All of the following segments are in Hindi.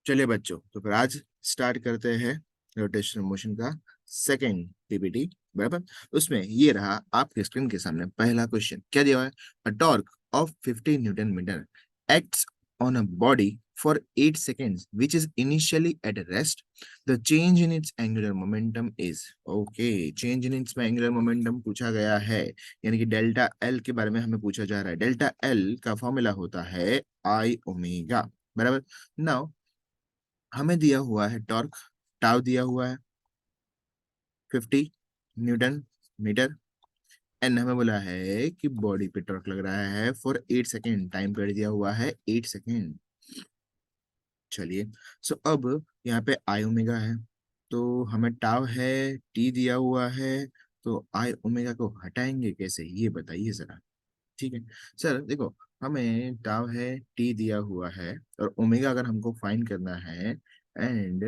चलिए बच्चों, तो फिर आज स्टार्ट करते हैं रोटेशनल मोशन का सेकेंड पीपीटी। बराबर। उसमें ये रहा आपके स्क्रीन के सामने पहला क्वेश्चन। क्या दिया हुआ है? A torque of 50 newton metre acts on a body for 8 seconds which is initially at rest. The change in its angular momentum is. Okay, change in its angular momentum पूछा गया है, यानी कि डेल्टा एल के बारे में हमें पूछा जा रहा है। डेल्टा एल का फॉर्मूला होता है आई ओमेगा। बराबर। नाउ हमें दिया हुआ है टॉर्क, टाउ दिया हुआ है 50 न्यूटन मीटर, एंड हमें बोला है कि बॉडी पे टॉर्क लग रहा है फॉर 8 सेकेंड। टाइम पीरियड दिया हुआ है 8 सेकेंड। चलिए, सो अब यहाँ पे आई ओमेगा है, तो हमें टाव है, टी दिया हुआ है, तो आई ओमेगा को हटाएंगे कैसे ये बताइए जरा। ठीक है सर, देखो, हमें टाव है, टी दिया हुआ है, और ओमेगा अगर हमको फाइंड करना है, एंड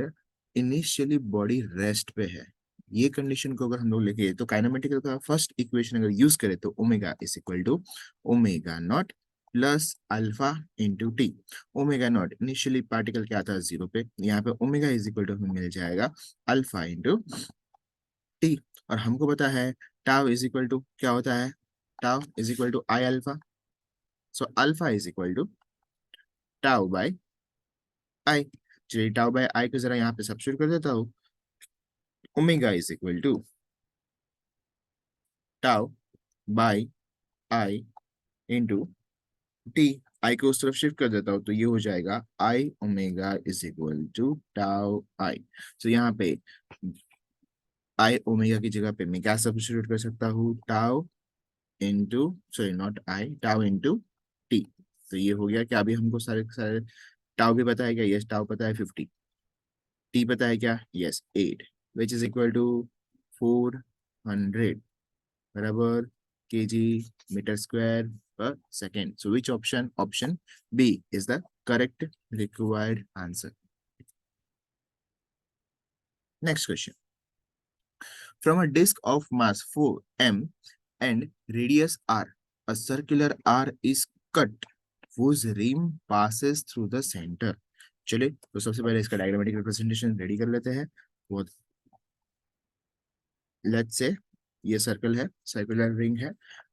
इनिशियली बॉडी रेस्ट पे है, ये कंडीशन को अगर हम लोग लेके तो काइनेमेटिकल का फर्स्ट इक्वेशन अगर यूज करें तो omega is equal to omega naught plus alpha into t. Omega naught initially particle क्या था, जीरो पे, यहाँ पे ओमेगा इज इक्वल टू हमें मिल जाएगा अल्फा इंटू टी। और हमको पता है टाव इज इक्वल टू क्या होता है, tau is equal to I alpha. So alpha is equal to tau by I. चलिए, टाउ बाय आई को जरा यहाँ पे सब्स्टिट्यूट कर देता हूँ। Omega is equal to tau by I into t. I को उस तरफ शिफ्ट कर देता हूँ तो ये हो जाएगा I omega is equal to tau I. तो यहाँ पे आई ओमेगा की जगह पे मैं क्या सब्स्टिट्यूट कर सकता हूँ, tau into, sorry not I, tau into T. तो ये हो गया क्या, अभी हमको सारे सारे टाउ भी पता है क्या, यस टाउ पता है 50, टी पता है क्या, yes 8, which is equal to 400 बराबर केजी मीटर स्क्वायर पर second. So which option, option B is the correct required answer. Next question. From a disc of mass 4m and radius r, a circular r is cut whose rim passes through the center। चलिए, तो सबसे पहले इसका डायग्रामेटिक रिप्रेजेंटेशन रेडी कर लेते हैं। वो लेट्स से ये सर्कल है, सर्कुलर रिंग है,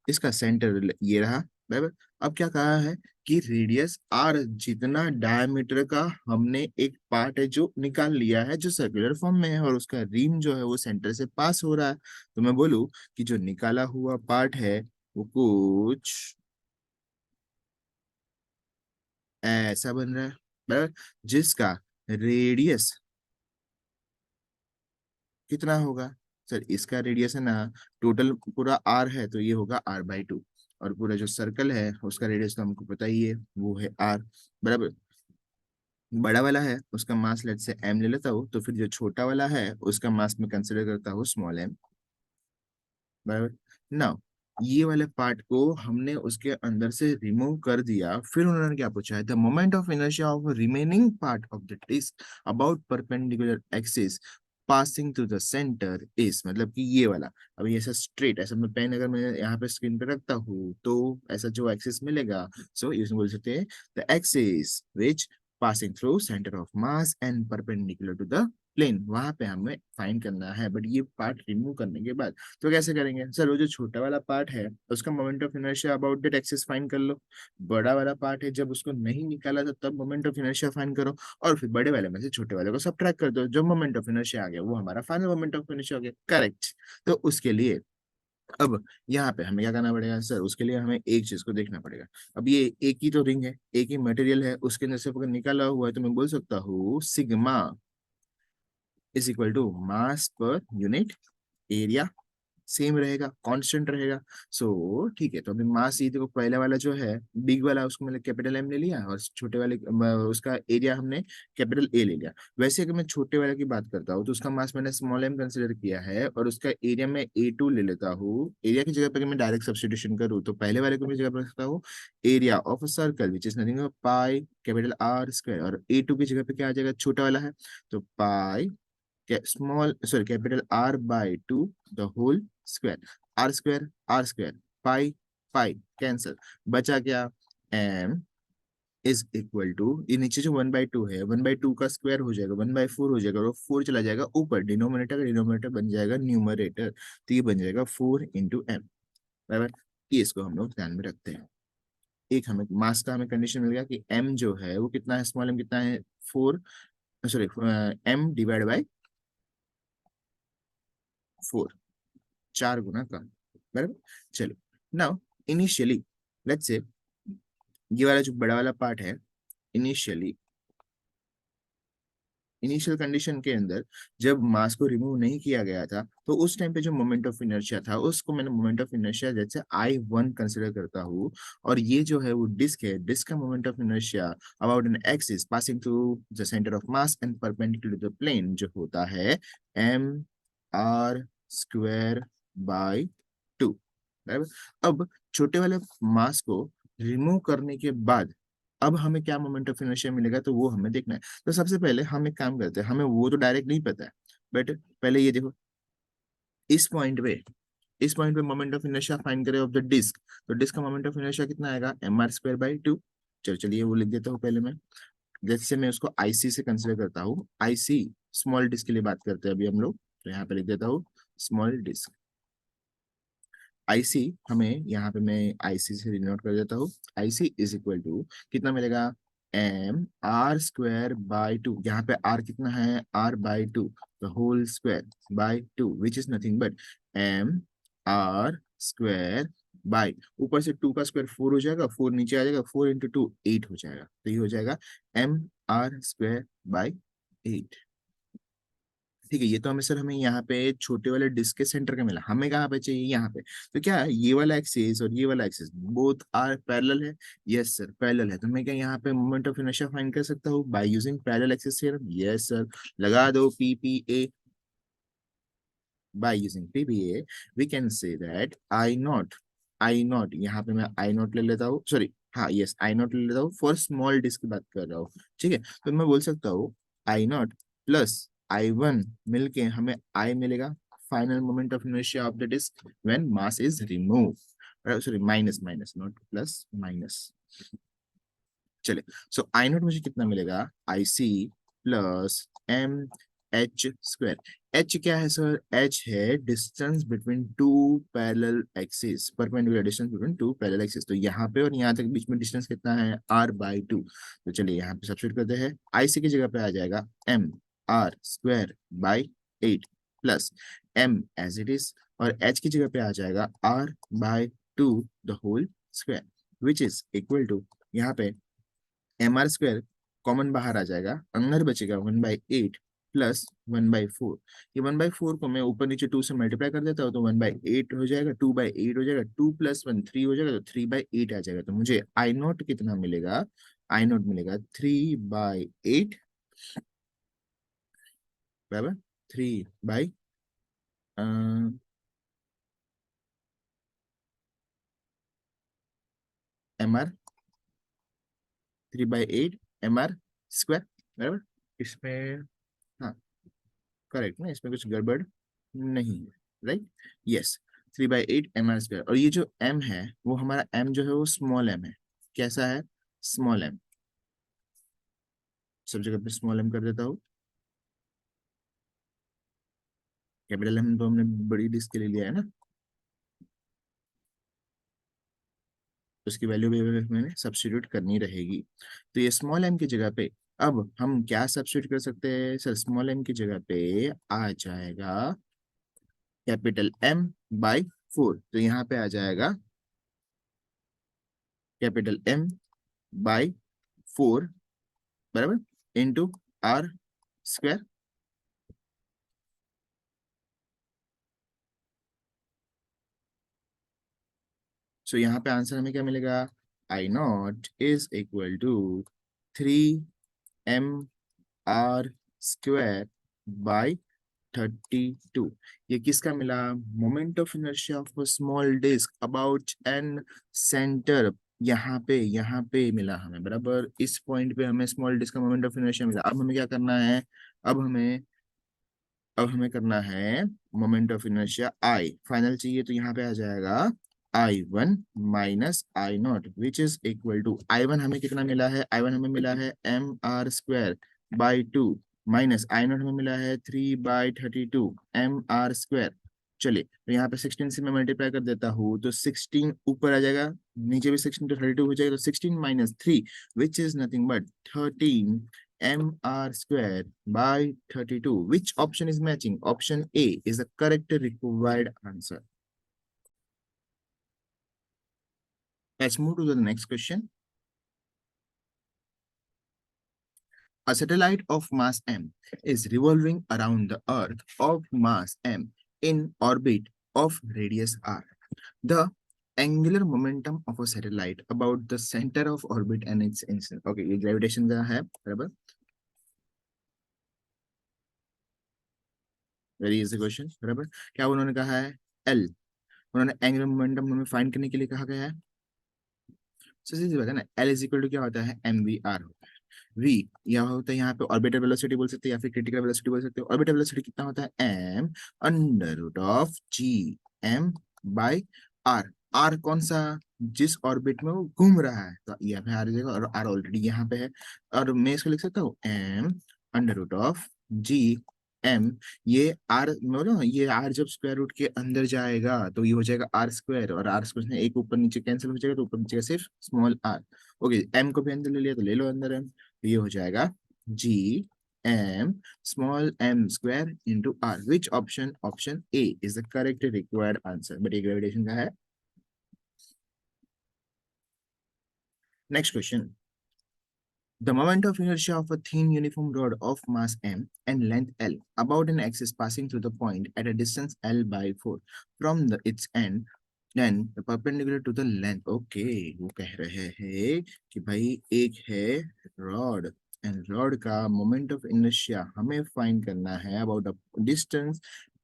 इसका सेंटर ये रहा। बराबर। अब क्या कहा है कि रेडियस आर जितना डायमीटर का हमने एक पार्ट है जो निकाल लिया है, जो सर्कुलर फॉर्म में है, और उसका रिम जो है वो सेंटर से पास हो रहा है। तो मैं बोलूं कि जो निकाला हुआ पार्ट है वो कुछ ऐसा बन रहा है। बराबर। जिसका रेडियस कितना होगा, सर इसका रेडियस है ना, टोटल पूरा आर है तो ये होगा r/2, और पूरा जो सर्कल है उसका रेडियस तो हमको पता ही है, वो है आर। बराबर। बड़ा वाला है उसका मास लेट से m ले लेता हूँ, तो फिर जो छोटा वाला है उसका मास में कंसिडर करता हूँ स्मॉल m। बराबर। नाउ ये वाले पार्ट को हमने उसके अंदर से रिमूव कर दिया, फिर उन्होंने क्या पूछा है, the moment of inertia of remaining part of the disc about perpendicular axis passing through the centre is. मतलब कि ये वाला, अभी ऐसा स्ट्रेट, ऐसा मैं पेन अगर मैं यहाँ पे स्क्रीन पे रखता हूँ तो ऐसा जो एक्सिस मिलेगा, सो इसमें बोल सकते हैं the axis which passing through centre of mass and perpendicular to the plane, वहां पे हमें फाइंड करना है। बट ये पार्ट रिमूव करने के बाद तो कैसे करेंगे सर, वो जो छोटा वाला पार्ट है उसका moment of inertia about that axis find कर लो। बड़ा वाला पार्ट है जब उसको नहीं निकाला था तब मोमेंट ऑफ इनर्शिया फाइंड करो, और फिर बड़े वाले में से छोटे वाले को सब्ट्रैक्ट कर दो, जो मोमेंट ऑफ इनर्शिया आ गया वो हमारा फाइनल मोमेंट ऑफ इनर्शिया हो गया। करेक्ट। तो उसके लिए अब यहाँ पे हमें क्या करना पड़ेगा सर, उसके लिए हमें एक चीज को देखना पड़ेगा। अब ये एक ही तो रिंग है, एक ही मटेरियल है, उसके अंदर से अगर निकाला हुआ है तो मैं बोल सकता हूँ sigma is equal to mass per unit area, same रहेगा, कांस्टेंट रहेगा। सो ठीक है, तो अभी मास ये देखो, पहले वाला जो है बिग वाला उसको मैंने कैपिटल एम ले लिया, और छोटे वाले उसका एरिया हमने कैपिटल ए ले लिया। वैसे अगर मैं छोटे वाले की बात करता हूँ तो उसका मास मैंने स्मॉल एम कंसिडर किया है, और उसका एरिया में A2 ले लेता हूँ। एरिया की जगह पर अगर मैं डायरेक्ट सब्स्टिट्यूशन करूँ तो पहले वाले को भी जगह पर रखता हूँ area of a circle which is nothing pi capital R square, और A2 की जगह पे क्या आ जाएगा, छोटा वाला है तो pi small, sorry capital R/2 the whole square. Are square pi pi cancel, बचा क्या, m इज इक्वल टू, ये नीचे जो 1/2 है, 1/2 का स्क्वायर हो जाएगा 1/4 हो जाएगा, और 4 चला जाएगा ऊपर, डिनोमिनेटर का डिनोमिनेटर बन जाएगा न्यूमरेटर, तो ये बन जाएगा 4 × m, बराबर। ये इसको हम लोग ध्यान में रखते हैं। एक हमें मास का हमें कंडीशन मिल गया कि m जो है वो कितना है, स्मॉल m कितना है, 4, सॉरी, m/4, 4 गुना कम, बराबर। चलो, नाउ इनिशियली, लेट्स से ये वाला जो बड़ा वाला पार्ट है, इनिशियली, इनिशियल कंडीशन के अंदर जब मास को रिमूव नहीं किया गया था, तो उस टाइम पे जो मोमेंट ऑफ इनर्शिया था, उसको मैंने मोमेंट ऑफ इनर्शिया जैसे I1 कंसिडर करता हूँ। और ये जो है वो डिस्क है, डिस्क का moment of inertia about an axis passing through the centre of mass and perpendicular to the plane जो होता है mr² बाई 2, बराबर। अब छोटे वाले मास को रिमूव करने के बाद अब हमें क्या मोमेंट ऑफ इनर्शिया मिलेगा, तो वो हमें देखना है। तो सबसे पहले हम एक काम करते हैं, हमें वो तो डायरेक्ट नहीं पता है, बट पहले ये देखो, इस पॉइंट पे, इस पॉइंट पे मोमेंट ऑफ इनर्शिया फाइंड करें ऑफ द डिस्क, तो डिस्क का मोमेंट ऑफ इनर्शिया कितना आएगा, mr²/2। चलिए वो लिख देता हूँ पहले मैं। जैसे मैं उसको आईसी से कंसिडर करता हूँ, आईसी स्मॉल डिस्क के लिए बात करते हैं अभी हम लोग, तो यहाँ पे लिख देता हूँ स्मॉल डिस्क। आईसी हमें यहाँ पे मैं आईसी से डिनोट कर देता हूँ। आईसी इज इक्वल टू कितना मिलेगा, mr²/2। यहाँ पे r कितना है, r/2, the whole square by 2, which is nothing but mr², ऊपर से 2 का स्क्वायर 4 हो जाएगा, 4 नीचे आ जाएगा, 4 × 2 8 हो जाएगा, तो ये हो जाएगा mr²/8। ठीक है, ये तो हमें सर हमें यहाँ पे छोटे वाले डिस्क के सेंटर का मिला, हमें कहाँ पे चाहिए, यहाँ पे। तो क्या है, ये वाला एक्सिस और ये वाला एक्सिस बोथ आर पैरेलल है, यस सर पैरेलल है, तो मैं क्या यहाँ पे मोमेंट ऑफ इनर्शिया फाइंड कर सकता हूँ by using parallel axis theorem, yes sir. लगा दो PPA, by using PPA we can say that I naught, यहाँ पे मैं I naught ले लेता हूँ, सॉरी, हाँ यस I naught ले लेता हूँ, फॉर स्मॉल डिस्क की बात कर रहा हूँ। ठीक है, तो मैं बोल सकता हूँ I naught प्लस I1 मिलके हमें I मिलेगा, final moment of inertia of the disc when mass is remove, sorry minus minus not plus, minus. चले, सो I naught मुझे कितना मिलेगा, IC प्लस mh²। h क्या है सर, h है distance between to parallel axis, perpendicular distance between to parallel axis. तो यहाँ पे और यहाँ तक बीच में डिस्टेंस कितना है, r/2। तो चलिए यहाँ पे सब्स्टिट्यूट करते हैं, IC की जगह पे आ जाएगा mr²/8 plus m as it is, और h की जगह पे आ जाएगा r/2 the whole square, which is equal to, यहाँ पे mr² कॉमन बाहर आ जाएगा, अंदर बचेगा 1/8 प्लस 1/4। ये 1/4 को मैं ऊपर नीचे 2 से मल्टीप्लाई कर देता हूँ, तो 1/8 हो जाएगा, 2/8 हो जाएगा, 2 + 1 3 हो जाएगा, तो 3/8 आ जाएगा। तो मुझे I naught कितना मिलेगा, I naught मिलेगा 3/8, बराबर, 3 mr, 3/8 mr², बराबर। इसमें, हाँ करेक्ट ना, इसमें कुछ गड़बड़ नहीं है, राइट, यस, 3/8 mr²। और ये जो m है वो हमारा m जो है वो स्मॉल m है, कैसा है, स्मॉल m, सब जगह पे स्मॉल m कर देता हूँ। कैपिटल M तो हमने बड़ी डिस्क के लिए लिया है ना, तो उसकी वैल्यू भी मैंने सब्स्टिट्यूट करनी रहेगी। तो ये स्मॉल m की जगह पे अब हम क्या सब्स्टिट्यूट कर सकते हैं सर, स्मॉल m की जगह पे आ जाएगा कैपिटल M/4, तो यहाँ पे आ जाएगा कैपिटल M/4, बराबर, इंटू r²। सो यहाँ पे आंसर हमें क्या मिलेगा, I naught is equal to 3mr² by 32। ये किसका मिला, moment of inertia of small disc about an centre, यहाँ पे मिला हमें, बराबर, इस पॉइंट पे हमें स्मॉल डिस्क का मोमेंट ऑफ इनर्शिया मिला। अब हमें क्या करना है, अब हमें अब हमें करना है moment of inertia I final चाहिए, तो यहाँ पे आ जाएगा I1 minus I0 which is equal to I1 हमें कितना मिला है, I1 हमें मिला है mr² by 2 माइनस I0 हमें मिला है 3/32 mr²। चलिए तो यहाँ पे 16 से मैं मल्टीप्लाई कर देता हूँ तो 16 ऊपर आ जाएगा, नीचे भी 16 तो 32 हो जाएगा, तो 16 minus 3 which is nothing but 13 mr² by 32। Which option is matching? Option A is the correct required answer. Let's move to the next question. A satellite of mass m is revolving around the Earth of mass m in orbit of radius r. The angular momentum of a satellite about the center of orbit and its incidence. Okay, ये gravitation का है, बराबर? Very easy question, बराबर? क्या उन्होंने कहा है? L. उन्होंने angular momentum हमें फाइंड करने के लिए कहा गया है। So सीधी बात है ना, L इज इक्वल टू क्या होता है? mvr होता है। v यह होता है यहाँ पे ऑर्बिटल वेलोसिटी बोल सकते हैं या फिर क्रिटिकल वेलोसिटी बोल सकते हो। ऑर्बिटल वेलोसिटी कितना होता है? m under root of g m by r। r कौन सा? जिस ऑर्बिट में वो घूम रहा है, तो यहाँ पे r जाएगा, और r ऑलरेडी यहाँ पे है, और मैं इसको लिख सकता हूँ m under root of g m। ये आर नो, ये आर जब स्क्वायर रूट के अंदर जाएगा तो ये हो जाएगा r², और r² में एक ऊपर नीचे कैंसिल हो जाएगा, तो ऊपर नीचे सिर्फ स्मॉल r। ओके, m को भी अंदर ले लिया तो ले लो अंदर m, तो ये हो जाएगा g m small m² into r। Which option? Option A is the correct required answer, but ये ग्रेविटेशन का है। Next question. The moment of inertia of a thin uniform rod of mass m and length l about an axis passing through the point at a distance l/4 from its end, then the perpendicular to the length. Okay, वो कह रहे हैं कि भाई एक है rod and rod का moment of inertia हमें find करना है about a distance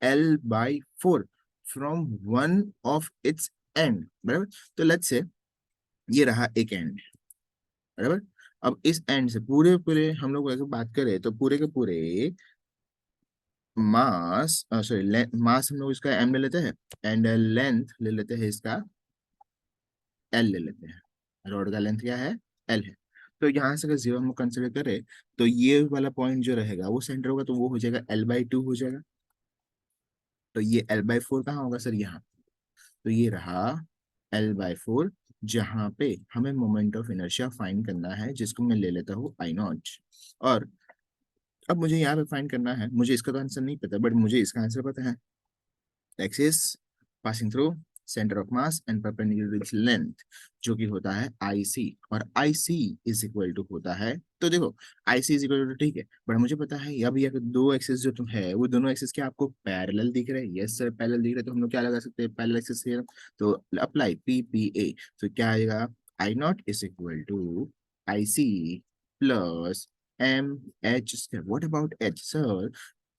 l/4 from one of its end, बराबर? तो let's say ये रहा एक end, बराबर? अब इस एंड से पूरे पूरे हम लोग अगर बात करें तो पूरे के पूरे मास, सॉरी मास हम लोग इसका एम ले लेते हैं, एंड लेंथ ले लेते हैं इसका एल ले लेते हैं। रोड का लेंथ क्या है? एल है। तो यहाँ से अगर जीरो हम कंसिडर करें तो ये वाला पॉइंट जो रहेगा वो सेंटर होगा, तो वो हो जाएगा l/2 हो जाएगा। तो ये l/4 कहाँ होगा सर? यहाँ। तो ये रहा l/4, जहां पे हमें मोमेंट ऑफ इनर्शिया फाइंड करना है, जिसको मैं ले लेता हूँ I0। और अब मुझे यहाँ पे फाइंड करना है, मुझे इसका तो आंसर नहीं पता, बट मुझे इसका आंसर पता है। Axis passing through centre of mass and perpendicular to length, जो कि होता है IC, और IC इज इक्वल टू होता है, तो देखो IC इज इक्वल टू, ठीक है, बट मुझे पता है अब ये दो एक्सिस जो तुम है वो दोनों एक्सिस के आपको पैरेलल दिख रहे हैं। यस सर, पैरेलल दिख रहे हैं, तो हम लोग क्या लगा सकते हैं पैरेलल एक्सिस थ्योरम, तो अप्लाई PPA। तो क्या आएगा? I0 is equal to IC plus MH²। What about H sir?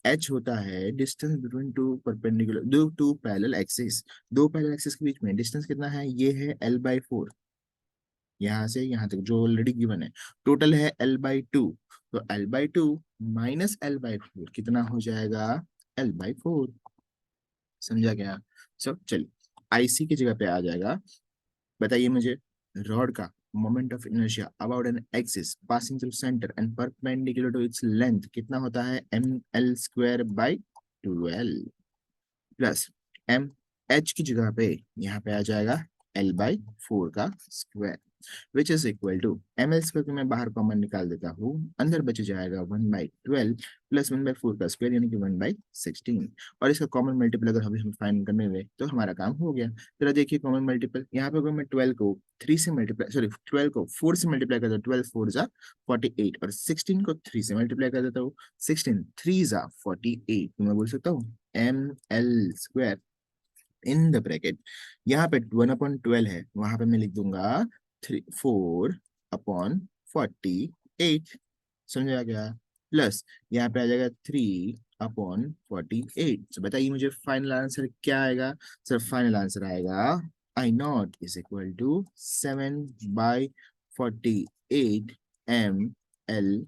H होता है डिस्टेंस बिटवीन टू परपेंडिकुलर, दो टू पैरेलल एक्सिस, दो पैरेलल एक्सिस के बीच में डिस्टेंस कितना है? ये है l/4, यहाँ से यहाँ तक जो ऑलरेडी गिवन है। टोटल है l/2, तो l/2 माइनस l/4 कितना हो जाएगा? l/4। समझा क्या? सब चलिए, आईसी की जगह पे आ जाएगा। बताइए मुझे, रॉड का moment of inertia about an axis passing through centre and perpendicular to its length कितना होता है? ml²/12 प्लस एम एच की जगह पे यहाँ पे आ जाएगा l/4 का square, which is equal to ml² को मैं बाहर कॉमन निकाल देता हूँ, अंदर बच जाएगा 1/12 प्लस 1/4 का स्क्वायर यानी कि 1/16, और इसका कॉमन मल्टीपल अगर अभी हम फाइंड करने हुए तो हमारा काम हो गया। जरा देखिए कॉमन मल्टीपल, यहाँ पे अगर मैं 12 को 3 से मल्टीप्लाई, सॉरी 12 को 4 से मल्टीप्लाई करता हूँ, 12 4 जा 48, और 16 को 3 से मल्टीप्लाई कर देता हूँ, 16 3 जा 48, तो मैं बोल सकता हूँ ml² इन द ब्रैकेट, यहाँ पे 1/12 है, वहां पे मैं लिख दूंगा 4/48। समझा गया? प्लस यहाँ पे आ जाएगा 3/48। तो बताइए मुझे फाइनल आंसर क्या आएगा? सर फाइनल आंसर आएगा I0 is equal to 7/48 ml²।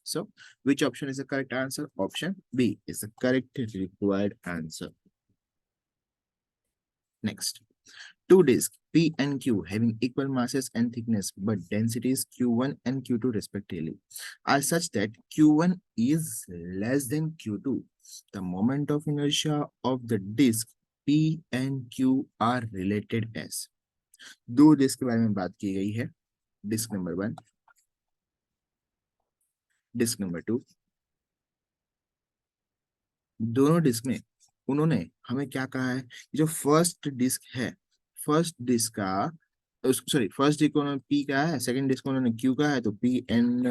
So, which option is the correct answer? Option B is the correct required answer. Next, Two disks P and Q having equal masses and thickness but densities Q1 and Q2 respectively are such that Q1 is less than Q2. The moment of inertia of the disk P and Q are related as. दो डिस्क के बारे में बात की गई है, डिस्क नंबर 1, डिस्क नंबर 2। दोनों डिस्क में उन्होंने हमें क्या कहा है, जो फर्स्ट डिस्क है, फर्स्ट डिस्क का, सॉरी फर्स्ट डिस्क को उन्होंने पी कहा है, सेकंड डिस्क को उन्होंने क्यू कहा है, तो पी एन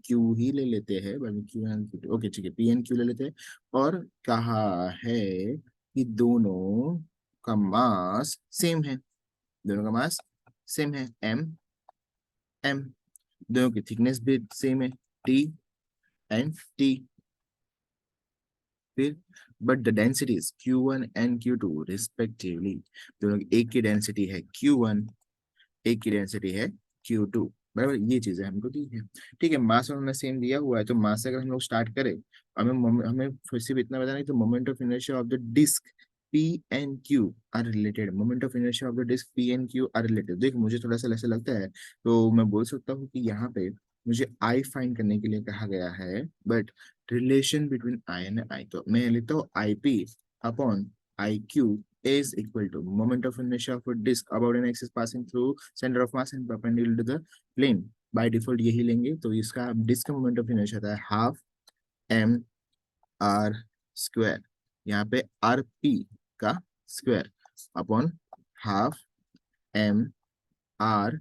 क्यू ही ले लेते हैं, बाद में क्यू एन क्यू, ओके ठीक है, पी एन क्यू ले लेते हैं। और कहा है कि दोनों का मास सेम है, दोनों का मास सेम है, एम एम। दोनों की थिकनेस भी सेम है, टी एंड टी। फिर but the densities Q1 and Q2 respectively, दोनों की एक की डेंसिटी है Q1, एक की डेंसिटी है Q2, बराबर। ये चीजें हमको दी है, ठीक है। मास उन्होंने सेम दिया हुआ है, तो मास से अगर हम लोग स्टार्ट करें, हमें फिर सिर्फ इतना बताना है, तो moment of inertia of the disc P and Q are related, moment of inertia of the disc P and Q are related. देखो मुझे थोड़ा सा ऐसा लगता है, तो मैं बोल सकता हूँ कि यहाँ पे मुझे आई फाइंड करने के लिए कहा गया है, but relation between I and आई, तो मैं लिखता हूँ I P upon I Q is equal to moment of inertia of a disk about an axis passing through center of mass and perpendicular to the plane। By default यही लेंगे, तो इसका डिस्क का मोमेंट ऑफ इनर्शिया आता है हाफ एम आर स्क्वायर, यहाँ पे आर पी का square upon half M R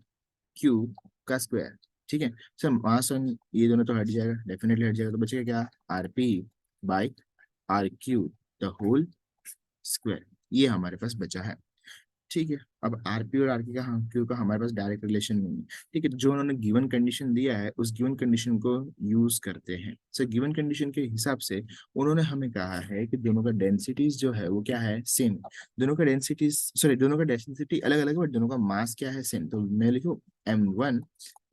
Q का स्क्वायर, ठीक है। सर मास ऑन ये दोनों तो हट जाएगा, डेफिनेटली हट जाएगा, तो बचेगा क्या, R P by R Q the whole square, ये हमारे पास बचा है, ठीक है। अब आरपी और आरके का, हाँ क्यू का हमारे पास डायरेक्ट रिलेशन नहीं है, ठीक है। जो उन्होंने गिवन कंडीशन दिया है उस गिवन कंडीशन को यूज करते हैं। सो गिवन कंडीशन के हिसाब से उन्होंने हमें कहा है कि दोनों का डेंसिटीज जो है वो क्या है, सेम। दोनों का डेंसिटीज, सॉरी दोनों का डेंसिटी अलग अलग है, बट दोनों का मास क्या है, सेम। तो मैं लिखूँ M1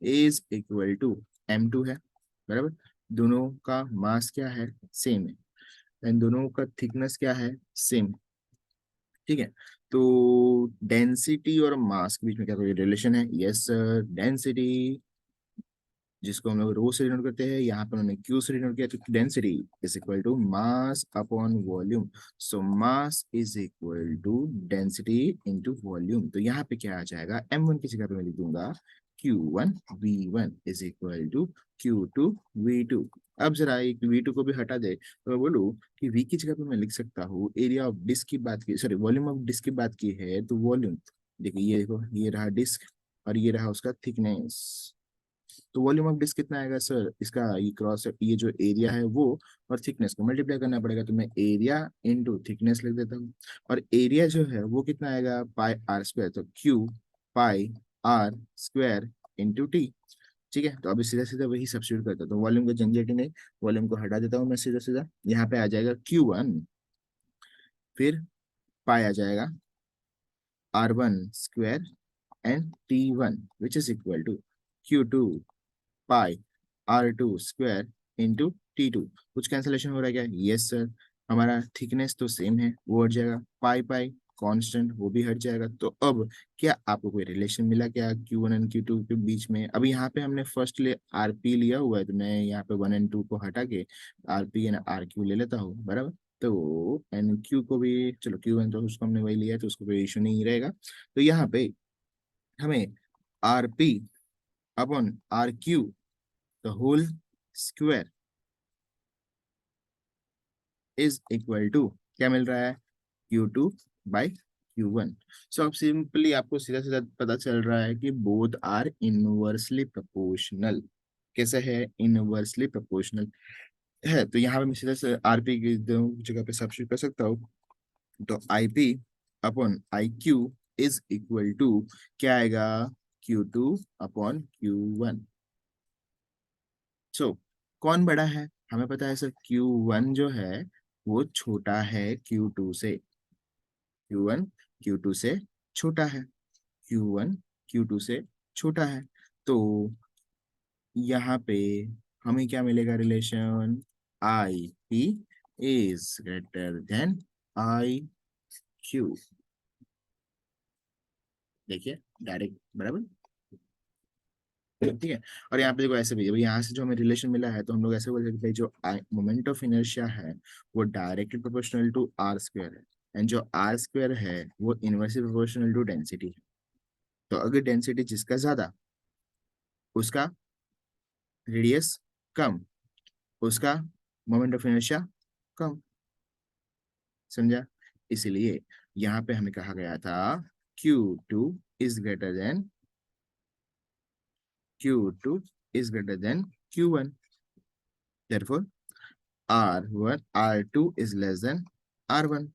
is equal to M2 है, बराबर। दोनों का मास क्या है, सेम है, एंड दोनों का थिकनेस क्या है, सेम, ठीक है। तो डेंसिटी और मास के बीच में क्या कोई रिलेशन है, यस सर। डेंसिटी जिसको हम लोग रो से डिनोट करते हैं, यहाँ पर उन्होंने क्यू से डिनोट किया, तो density is equal to mass upon volume. So mass is equal to density into volume. तो यहाँ पे क्या आ जाएगा, M1 की जगह पे मैं लिख दूंगा Q1 V1 is equal to Q2 V2। अब जरा एक V2 को भी हटा दे, तो मैं बोलूँ कि V की जगह पे मैं लिख सकता हूँ एरिया ऑफ डिस्क की बात की, सॉरी वॉल्यूम ऑफ डिस्क की बात की है, तो वॉल्यूम देखिए, ये देखो ये रहा डिस्क और ये रहा उसका थिकनेस। तो वॉल्यूम ऑफ डिस्क कितना आएगा सर, इसका ये क्रॉस, ये जो एरिया है वो और थिकनेस को मल्टीप्लाई करना पड़ेगा, तो मैं एरिया इनटू थिकनेस लिख देता हूँ। और एरिया जो है वो कितना आएगा, पाई आर स्क्वायर, तो Q pi R square into T, ठीक है। तो अभी सीधा सीधा वही सब्स्टिट्यूट करता हूँ, तो वॉल्यूम को झंझट ही नहीं, वॉल्यूम को हटा देता हूँ मैं सीधा सीधा, यहाँ पे आ जाएगा Q1, फिर पाई आ जाएगा R1 square and T1 which is equal to Q2 pi R2 square into T2। कुछ कैंसलेशन हो रहा है क्या, यस सर। हमारा थिकनेस तो सेम है, वो हट जाएगा, पाई पाई कांस्टेंट वो भी हट जाएगा। तो अब क्या आपको कोई रिलेशन मिला क्या Q1 एंड Q2 के बीच में। अब यहाँ पे हमने फर्स्ट ले RP लिया हुआ है, तो मैं यहाँ पे 1 एंड 2 को हटा के RP एंड RQ ले लेता हूँ, बराबर। तो एन क्यू को भी, चलो क्यू एन तो उसको हमने वही लिया है, तो उसको कोई इशू नहीं रहेगा। तो यहाँ पे हमें RP upon RQ the whole square is equal to क्या मिल रहा है, Q2 बाई Q1। सो अब सिंपली आपको सीधा सीधा पता चल रहा है कि बोथ आर इनवर्सली प्रोपोर्शनल। कैसे है, इनवर्सली प्रोपोर्शनल है। तो यहाँ पे मैं सीधा से आरपी की दोनों जगह पे सब्स्टिट्यूट कर सकता हूँ, तो IP upon IQ is equal to क्या आएगा, Q2 अपॉन Q1। सो कौन बड़ा है, हमें पता है सर Q1 जो है वो छोटा है Q2 से, Q1 Q2 से छोटा है, Q1 Q2 से छोटा है। तो यहाँ पे हमें क्या मिलेगा relation, IP is greater then IQ। देखिए डायरेक्ट, बराबर, ठीक है। और यहाँ पे देखो ऐसे भी, अभी यहाँ से जो हमें रिलेशन मिला है तो हम लोग ऐसे बोल सकते हैं जो मोमेंट ऑफ इनर्शिया है वो directly proportional to R square है, एंड जो आर स्क्वायर है वो इनवर्सली प्रोपोर्शनल टू डेंसिटी है। तो अगर डेंसिटी जिसका ज्यादा, उसका रेडियस कम, उसका मोमेंट ऑफ इनर्शिया कम। समझा? इसीलिए यहाँ पे हमें कहा गया था Q2 is greater then Q2 is greater than Q1. Therefore, R2 is less than R1.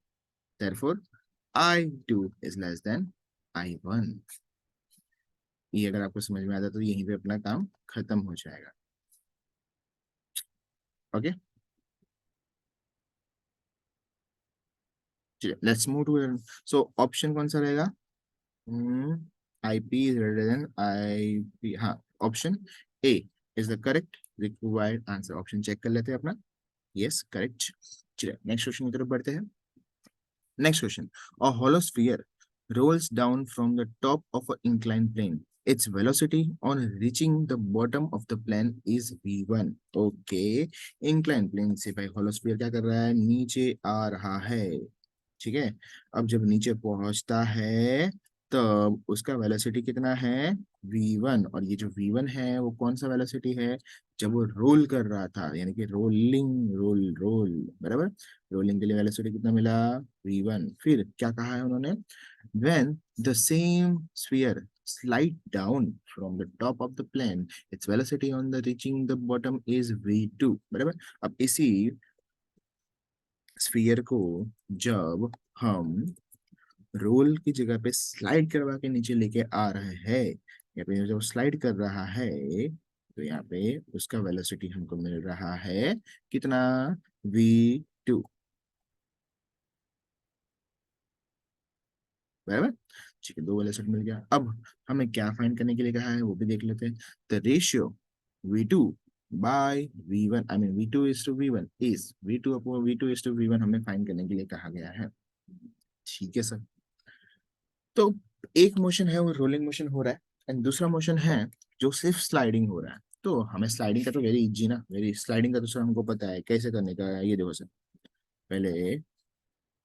Therefore, I2 is less than I1. ये अगर आपको समझ में आता तो यहीं पे अपना काम खत्म हो जाएगा। ओके, चलिए let's move to, so option कौन सा रहेगा? I P is greater than I P, हाँ, option A is the correct required answer. Option check कर लेते हैं अपना। Yes, correct. चलिए नेक्स्ट क्वेश्चन की तरफ बढ़ते हैं। Next question. A hollow sphere rolls down from the top of an inclined plane. Its velocity on reaching the bottom of the plane is v1. Okay. Inclined plane से भाई hollow sphere क्या कर रहा है? नीचे आ रहा है। ठीक है। अब जब नीचे पहुंचता है तब उसका वेलोसिटी कितना है? v1। और ये जो v1 है वो कौन सा वेलोसिटी है? जब वो रोल कर रहा था, यानी कि रोलिंग, रोल रोल, बराबर। रोलिंग के लिए वेलोसिटी कितना मिला? v1। फिर क्या कहा है उन्होंने? when the same sphere slide down from the top of the plane, its velocity on the reaching the bottom is v2, बराबर। अब इसी स्फीयर को जब हम रोल की जगह पे स्लाइड करवा के नीचे लेके आ रहे हैं, या पे जब स्लाइड कर रहा है तो यहाँ पे उसका वेलोसिटी हमको मिल रहा है कितना? v2, बराबर। ठीक है, दो वेलोसिटी मिल गया। अब हमें क्या फाइंड करने के लिए कहा है वो भी देख लेते हैं। The ratio v2 by v1, I mean v2 is to v1 is v2 upon v2 is to v1 हमें फाइंड करने के लिए कहा गया है। ठीक है सर। तो एक मोशन है वो रोलिंग मोशन हो रहा है, एंड दूसरा मोशन है जो सिर्फ स्लाइडिंग हो रहा है। तो हमें स्लाइडिंग का तो वेरी इजी ना, वेरी स्लाइडिंग का तो सर हमको पता है कैसे करने का है। ये देखो सर, पहले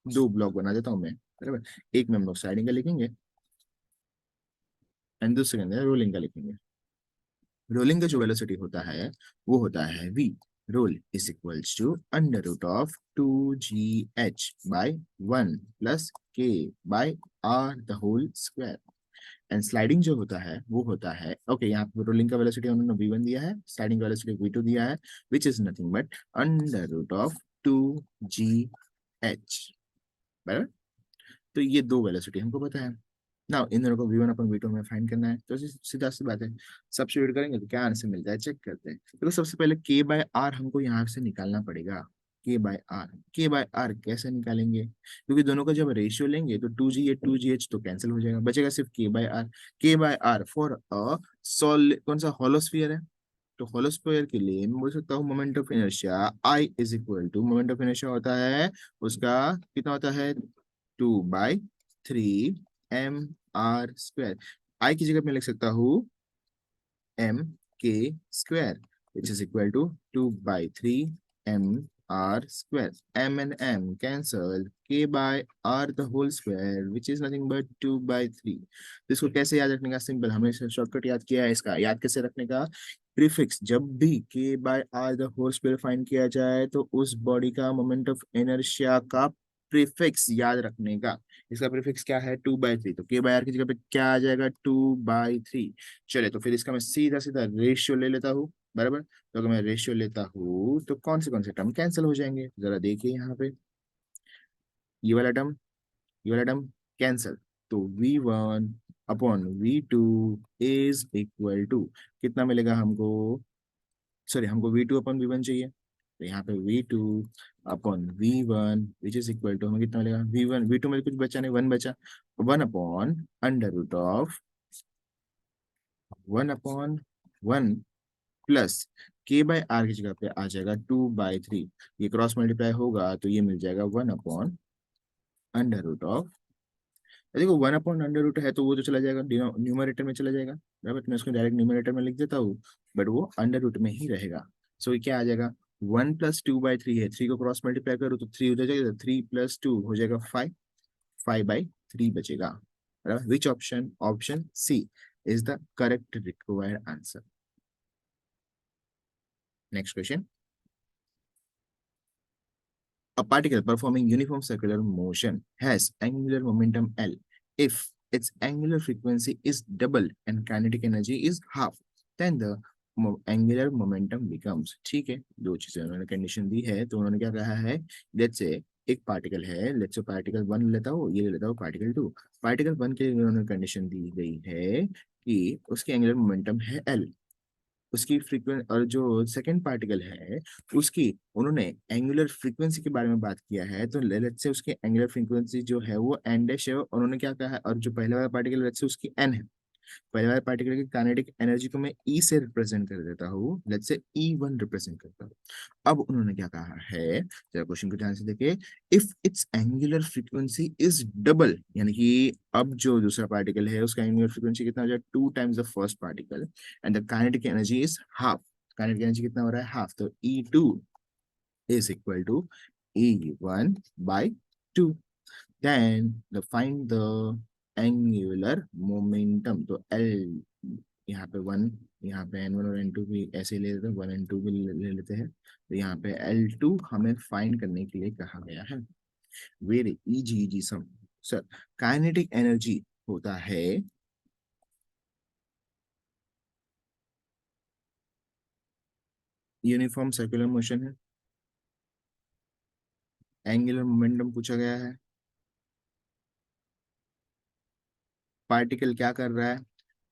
दो ब्लॉक बना देता हूँ मैं, बराबर। एक में हम लोग स्लाइडिंग का लिखेंगे एंड दूसरे के अंदर रोलिंग का लिखेंगे। रोलिंग का जो वेलोसिटी होता है वो होता है v। Roll is equals to under root of 2gh by 1 plus k by r the whole square. And sliding जो होता है वो होता है, ओके, यहाँ पे रोलिंग का वेलोसिटी उन्होंने v1 दिया है, स्लाइडिंग का वेलोसिटी v2 दिया है, which is nothing but under root of 2gh, बराबर। तो ये दो वेलोसिटी हमको पता है ना, इन दोनों को v1 अपन v2 में फाइंड करना है। तो सीधा सी बात है, सब्स्टिट्यूट करेंगे तो क्या आंसर मिलता है चेक करते हैं। तो सबसे पहले k बाय आर हमको यहाँ से निकालना पड़ेगा। k बाय आर कैसे निकालेंगे? क्योंकि दोनों का जब रेशियो लेंगे तो 2g ये 2gh तो कैंसिल हो जाएगा, बचेगा सिर्फ k by R. k by are for a solid, कौन सा? हॉलो स्फीयर है। तो हॉलो स्फीयर के लिए मैं बोल सकता हूँ moment of inertia I is equal to, moment of inertia होता है उसका कितना होता है? 2/3 mr स्क्वायर। आई की जगह मैं लिख सकता हूँ m k square, which is equal to 2/3 mr square. m and m cancel, k/r the whole square which is nothing but 2/3। तो इसको कैसे याद रखने का? सिंपल, हमने शॉर्टकट याद किया है इसका। याद कैसे रखने का? प्रीफिक्स, जब भी k/r the whole square find किया जाए तो उस बॉडी का मोमेंट ऑफ इनर्शिया का प्रीफिक्स याद रखने का। इसका प्रीफिक्स क्या है? 2/3। तो k/r की जगह पे क्या आ जाएगा? 2/3। चले तो फिर इसका मैं सीधा सीधा रेशियो ले लेता हूँ, बराबर। तो अगर मैं रेशियो लेता हूँ तो कौन से टर्म कैंसिल हो जाएंगे? जरा देखिए यहाँ पे, ये वाला टर्म, ये वाला टर्म कैंसिल। तो v1 upon v2 is equal to कितना मिलेगा हमको? सॉरी, हमको v2 अपॉन v1 चाहिए, तो यहाँ पे v2 upon v1 which is equal to हमें कितना मिलेगा? v1, v2 में कुछ बचा नहीं, 1 बचा। 1 अपॉन 1 प्लस k/r की जगह पे आ जाएगा 2/3। ये क्रॉस मल्टीप्लाई होगा तो ये मिल जाएगा 1 अपॉन अंडर रूट ऑफ देखो 1/√, है तो वो तो चला जाएगा, न्यूमरेटर में चला जाएगा, बराबर, तो मैं उसको डायरेक्ट न्यूमरेटर में लिख देता हूँ, बट वो अंडर रूट में ही रहेगा। सो ये क्या आ जाएगा, 1 + 2/3 है, 3 को क्रॉस मल्टीप्लाई करो तो 3 हो जाएगा, 3 + 2 हो जाएगा 5, 5/3 बचेगा, बराबर। Which option, option C is the correct required answer. Next question. A particle performing uniform circular motion has angular momentum L if its angular frequency is double and kinetic energy is half, then the angular momentum becomes, ठीक है, दो चीजें उन्होंने कंडीशन दी है, तो उन्होंने क्या कहा है, लेट्स से एक पार्टिकल है, लेट्स से पार्टिकल 1 लेता हूँ, ये ले लेता हूँ पार्टिकल 2। पार्टिकल 1 के लिए उन्होंने कंडीशन दी गई है कि उसकी एंगुलर मोमेंटम है एल, उसकी फ्रीक्वेंसी, और जो सेकंड पार्टिकल है उसकी उन्होंने एंगुलर फ्रीक्वेंसी के बारे में बात किया है, तो लेट्स से उसकी एंगुलर फ्रीक्वेंसी जो है वो एन डैश है, और उन्होंने क्या कहा है, और जो पहले वाला पार्टिकल लेट्स से उसकी एन है, पहले वाले पार्टिकल की काइनेटिक एनर्जी को मैं ई से रिप्रेजेंट कर देता हूँ, लेट्स से E1 रिप्रेजेंट करता हूँ। अब उन्होंने क्या कहा है, जरा क्वेश्चन को ध्यान से देखिए, if it's angular frequency is double, यानी कि अब जो दूसरा पार्टिकल है उसका एंगुलर फ्रीक्वेंसी कितना हो जाए, 2 times the first particle, and the kinetic energy is half, kinetic energy कितना हो रहा है, हाफ, तो E2 is equal to E1/2, then find the angular momentum, तो L, यहाँ पे 1, यहाँ पे N1 और N2 भी ऐसे ही ले लेते हैं, 1 and 2 भी ले लेते हैं, तो यहाँ पे L2 हमें फाइंड करने के लिए कहा गया है। वेरी इजी इजी सम। सर, काइनेटिक एनर्जी होता है यूनिफॉर्म सर्कुलर मोशन है, एंगुलर मोमेंटम पूछा गया है, पार्टिकल क्या कर रहा है,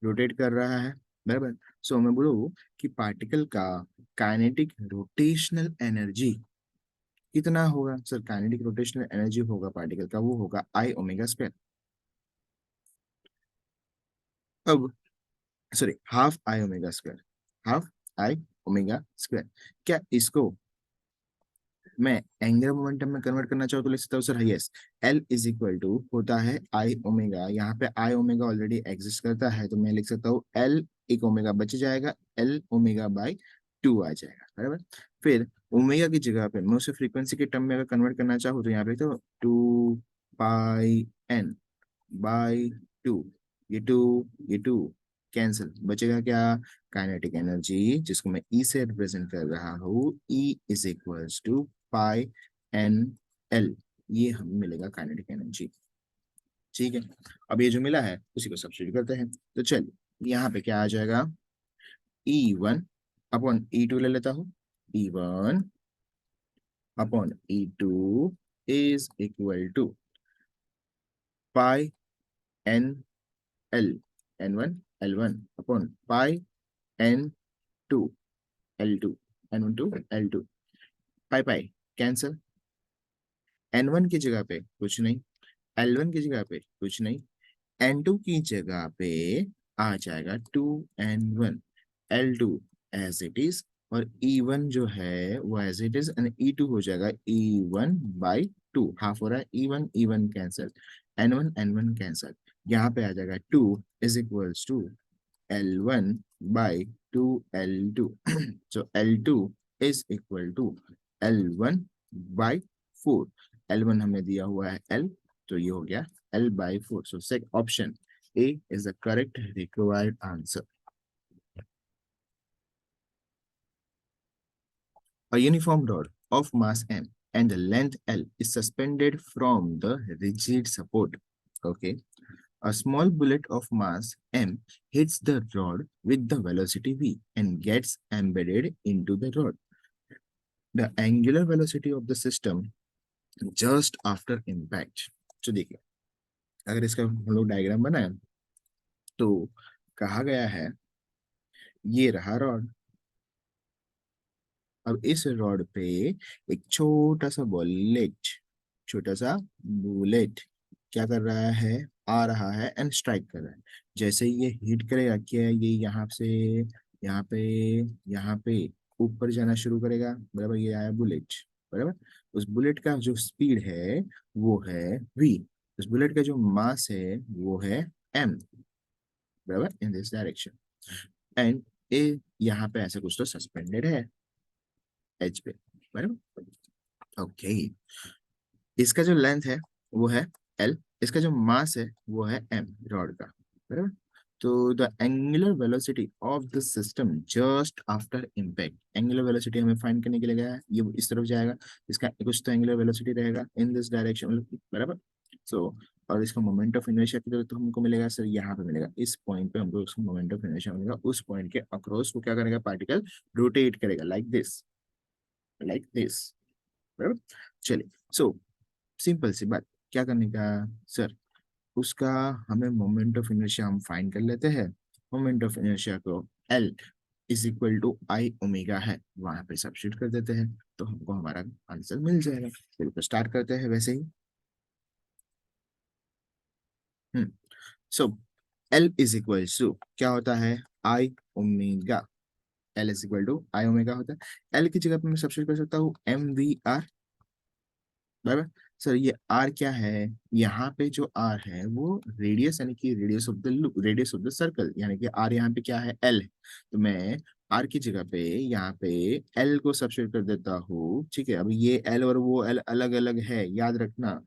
रोटेट कर रहा है, बराबर। सो मैं बोलूँ कि पार्टिकल का काइनेटिक रोटेशनल एनर्जी कितना होगा, सर काइनेटिक रोटेशनल एनर्जी होगा पार्टिकल का, वो होगा I⍵²। अब सॉरी, ½ I⍵², ½ I⍵²। क्या इसको मैं एंगुलर मोमेंटम में कन्वर्ट करना चाहूँ तो लिख सकता हूँ, sir yes, L is equal to होता है I⍵, यहाँ पे I⍵ ऑलरेडी एग्जिस्ट करता है, तो मैं लिख सकता हूँ L, एक ओमेगा बच जाएगा, L⍵/2 आ जाएगा, बराबर। फिर ओमेगा की जगह पे मैं उसे फ्रीक्वेंसी के टर्म में अगर कन्वर्ट करना चाहूँ तो यहाँ पे तो 2πN/2, ये टू कैंसिल, बचेगा क्या, काइनेटिक एनर्जी जिसको मैं ई से रिप्रेजेंट कर रहा हूँ, E is equals to πN/L, ये हमें मिलेगा काइनेटिक एनर्जी। ठीक है, अब ये जो मिला है उसी को सब्स्टिट्यूट करते हैं, तो चलिए यहाँ पे क्या आ जाएगा, E1/E2 ले लेता हूँ, E1/E2 is equal to πN L, N1 L1/πN2 L2, N1 to L2, pi pi cancel, N1 की जगह पे कुछ नहीं, L1 की जगह पे कुछ नहीं, N2 की जगह पे आ जाएगा 2N1, L2 as it is, और E1 जो है वो as it is, and E2 हो जाएगा E1/2, हाफ हो रहा है, E1 कैंसिल, N1 कैंसिल, यहाँ पे आ जाएगा 2 is equals to L1/2 L2 so L2 is equal to L1/4, L1 हमें दिया हुआ है L, तो ये हो गया L/4, so second option A is the correct required answer. A uniform rod of mass M and the length L is suspended from the rigid support. Okay. A small bullet of mass M hits the rod with the velocity v and gets embedded into the rod. The angular velocity of the system just after impact. तो देखिए, अगर इसका हम लोग डायग्राम बनाए तो कहा गया है ये रहा रॉड, अब इस रॉड पे एक छोटा सा बुलेट क्या कर रहा है, आ रहा है एंड स्ट्राइक कर रहा है। जैसे ही ये हिट करेगा, क्या ये यहाँ से यहाँ पे यहाँ पे ऊपर जाना शुरू करेगा, बराबर, ये आया बुलेट, बराबर। उस बुलेट का जो स्पीड है वो है v, इस बुलेट का जो मास है वो है m, बराबर, इन दिस डायरेक्शन, एंड ए यहाँ पे ऐसा कुछ तो सस्पेंडेड है एज पे, बराबर। ओके, इसका जो लेंथ है वो है एल, इसका जो मास है वो है एम रॉड का, बराबर। तो the angular velocity of the system just after impact, angular velocity हमें फाइंड करने के लिए गया है, ये इस तरफ जाएगा, इसका कुछ तो एंगुलर वेलोसिटी रहेगा इन दिस डायरेक्शन, बराबर। सो और इसका मोमेंट ऑफ इनर्शिया किधर तो हमको मिलेगा सर, यहाँ पे मिलेगा, इस पॉइंट पे हमको उसका मोमेंट ऑफ इनर्शिया मिलेगा, उस पॉइंट के अक्रॉस वो क्या करेगा, पार्टिकल रोटेट करेगा लाइक दिस, बराबर। चलिए, सो सिंपल सी बात, क्या करने का सर, उसका हमें मोमेंट ऑफ इनर्शिया हम फाइंड कर लेते हैं, मोमेंट ऑफ इनर्शिया को L is equal to I omega है, वहां पे सब्स्टिट्यूट कर देते हैं तो हमको हमारा आंसर मिल जाएगा। बिल्कुल, स्टार्ट करते हैं वैसे ही। Hmm so L is equal to क्या होता है, I omega, L is equal to I omega होता है, एल की जगह पे मैं सब्स्टिट्यूट कर सकता हूँ एम वी आर, बराबर। सर ये आर क्या है, यहाँ पे जो आर है वो रेडियस, यानी कि radius of the loop, radius of the circle, यानी कि आर यहाँ पे क्या है, एल है, तो मैं आर की जगह पे यहाँ पे एल को सब्स्टिट्यूट कर देता हूँ, ठीक है। अब ये एल और वो एल अलग अलग है, याद रखना,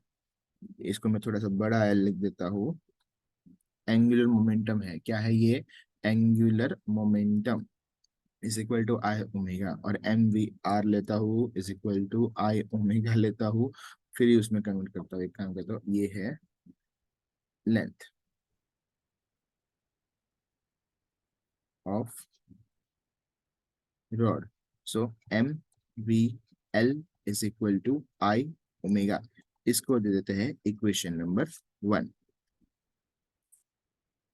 इसको मैं थोड़ा सा बड़ा एल लिख देता हूँ, एंगुलर मोमेंटम है, क्या है ये, angular momentum is equal to I omega, और एम वी आर लेता हूँ is equal to I omega लेता हूँ, फिर उसमें कन्वर्ट करता हूँ, एक काम करता हूँ, ये है length of rod, so M V L is equal to I omega, इसको दे देते हैं equation number 1।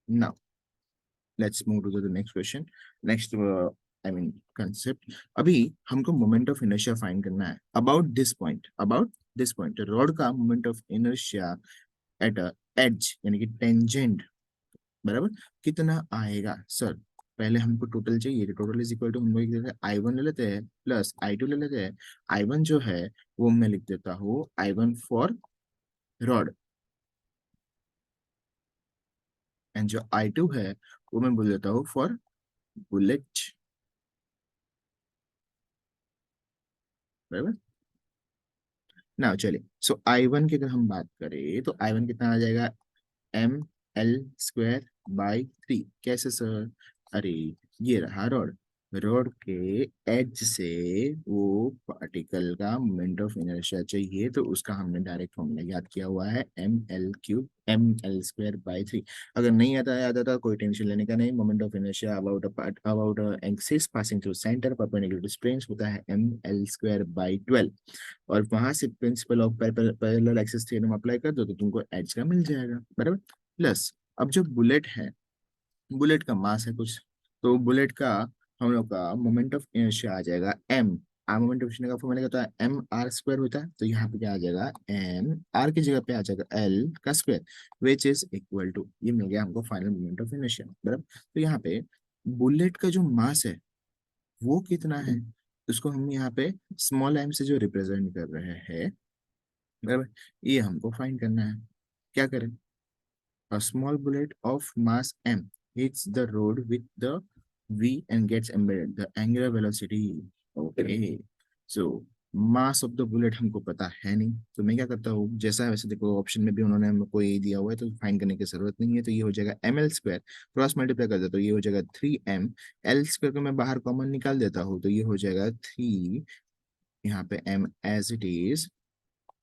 Now let's move to the next question, next I mean concept. अभी हमको मोमेंट ऑफ इनर्शिया फाइंड करना है अबाउट दिस पॉइंट, रॉड का moment of inertia at a edge, यानी कि टेंजेंट, बराबर, कितना आएगा सर। पहले हमको टोटल चाहिए, तो टोटल इज इक्वल टू हम लोग आई वन ले लेते हैं प्लस आई टू ले लेते हैं, आई वन जो है वो मैं लिख देता हूँ I one for rod, and जो आई टू है वो मैं बोल देता हूँ फॉर बुलेट, बराबर। ना चलिए, सो आई वन की अगर हम बात करें तो आई वन कितना आ जाएगा, M L square by three, कैसे सर, अरे ये रहा रॉड, रॉड के एज से वो पार्टिकल का मोमेंट ऑफ इनर्शिया चाहिए, तो उसका हमने डायरेक्ट फॉर्मूला याद किया हुआ है, M L cube M L square by three. अगर नहीं आता याद आता कोई टेंशन लेने का नहीं, moment of inertia about axis passing through centre perpendicular to strain होता है एम एल स्क्वायर बाई 12, और वहां से principle of parallel axis theorem apply कर दो तो तुमको एच का मिल जाएगा, बराबर। प्लस अब जो बुलेट है, बुलेट का मास है कुछ, तो बुलेट का हम लोग का मोमेंट ऑफ इनर्शिया आ जाएगा M, R moment of inertia का फॉर्मूला क्या होता है, एम आर स्क्वायर होता है, तो यहाँ पे क्या आ जाएगा, एम आर की जगह पे आ जाएगा एल का square, which is equal to, ये मिल गया हमको फाइनल मोमेंट ऑफ इनर्शिया, बराबर। तो यहाँ पे बुलेट का जो मास है वो कितना है, उसको हम यहाँ पे स्मॉल एम से जो रिप्रेजेंट कर रहे हैं, बराबर, ये हमको फाइंड करना है। क्या करें, a small bullet of mass m hits the road with the v and gets embedded, the angular velocity, okay, so mass of the bullet हमको पता है नहीं, तो मैं क्या करता हूँ, जैसा है वैसे, देखो ऑप्शन में भी उन्होंने हमको ये दिया हुआ है, तो फाइंड करने की जरूरत नहीं है, तो ये हो जाएगा M L square, cross multiply कर देता हूँ, ये हो जाएगा 3m, एल स्क्वायर को मैं बाहर कॉमन निकाल देता हूँ, तो ये हो जाएगा 3, यहाँ पे m as it is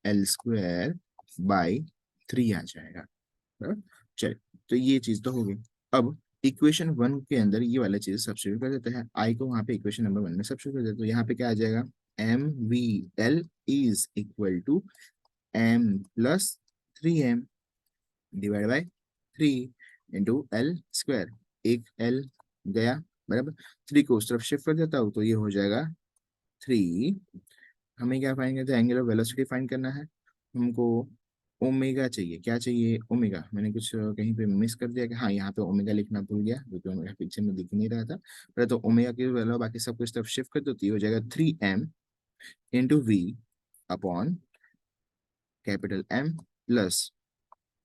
L square by 3 आ जाएगा, बराबर। चलिए, तो ये चीज तो हो गई। अब इक्वेशन 1 के अंदर ये वाला चीज सब्स्टिट्यूट कर देते हैं, आई को वहां पे इक्वेशन नंबर 1 में सब्स्टिट्यूट कर देते हैं, तो यहाँ पे क्या आ जाएगा, M V L is equal to M plus 3m divide by 3 into L square, एक एल गया, बराबर, 3 को उस तरफ शिफ्ट कर देता हूँ, तो ये हो जाएगा 3, हमें क्या फाइंड करते हैं, एंगुलर वेलोसिटी फाइंड करना है हमको, ओमेगा चाहिए, क्या चाहिए, ओमेगा, मैंने कुछ कहीं पे मिस कर दिया कि हाँ, यहाँ पे ओमेगा लिखना भूल गया, क्योंकि ओमेगा पिक्चर में दिख नहीं रहा था, पर तो ओमेगा की वैल्यू बाकी सब कुछ तरफ शिफ्ट कर देती हो जाएगा 3m into V upon capital M plus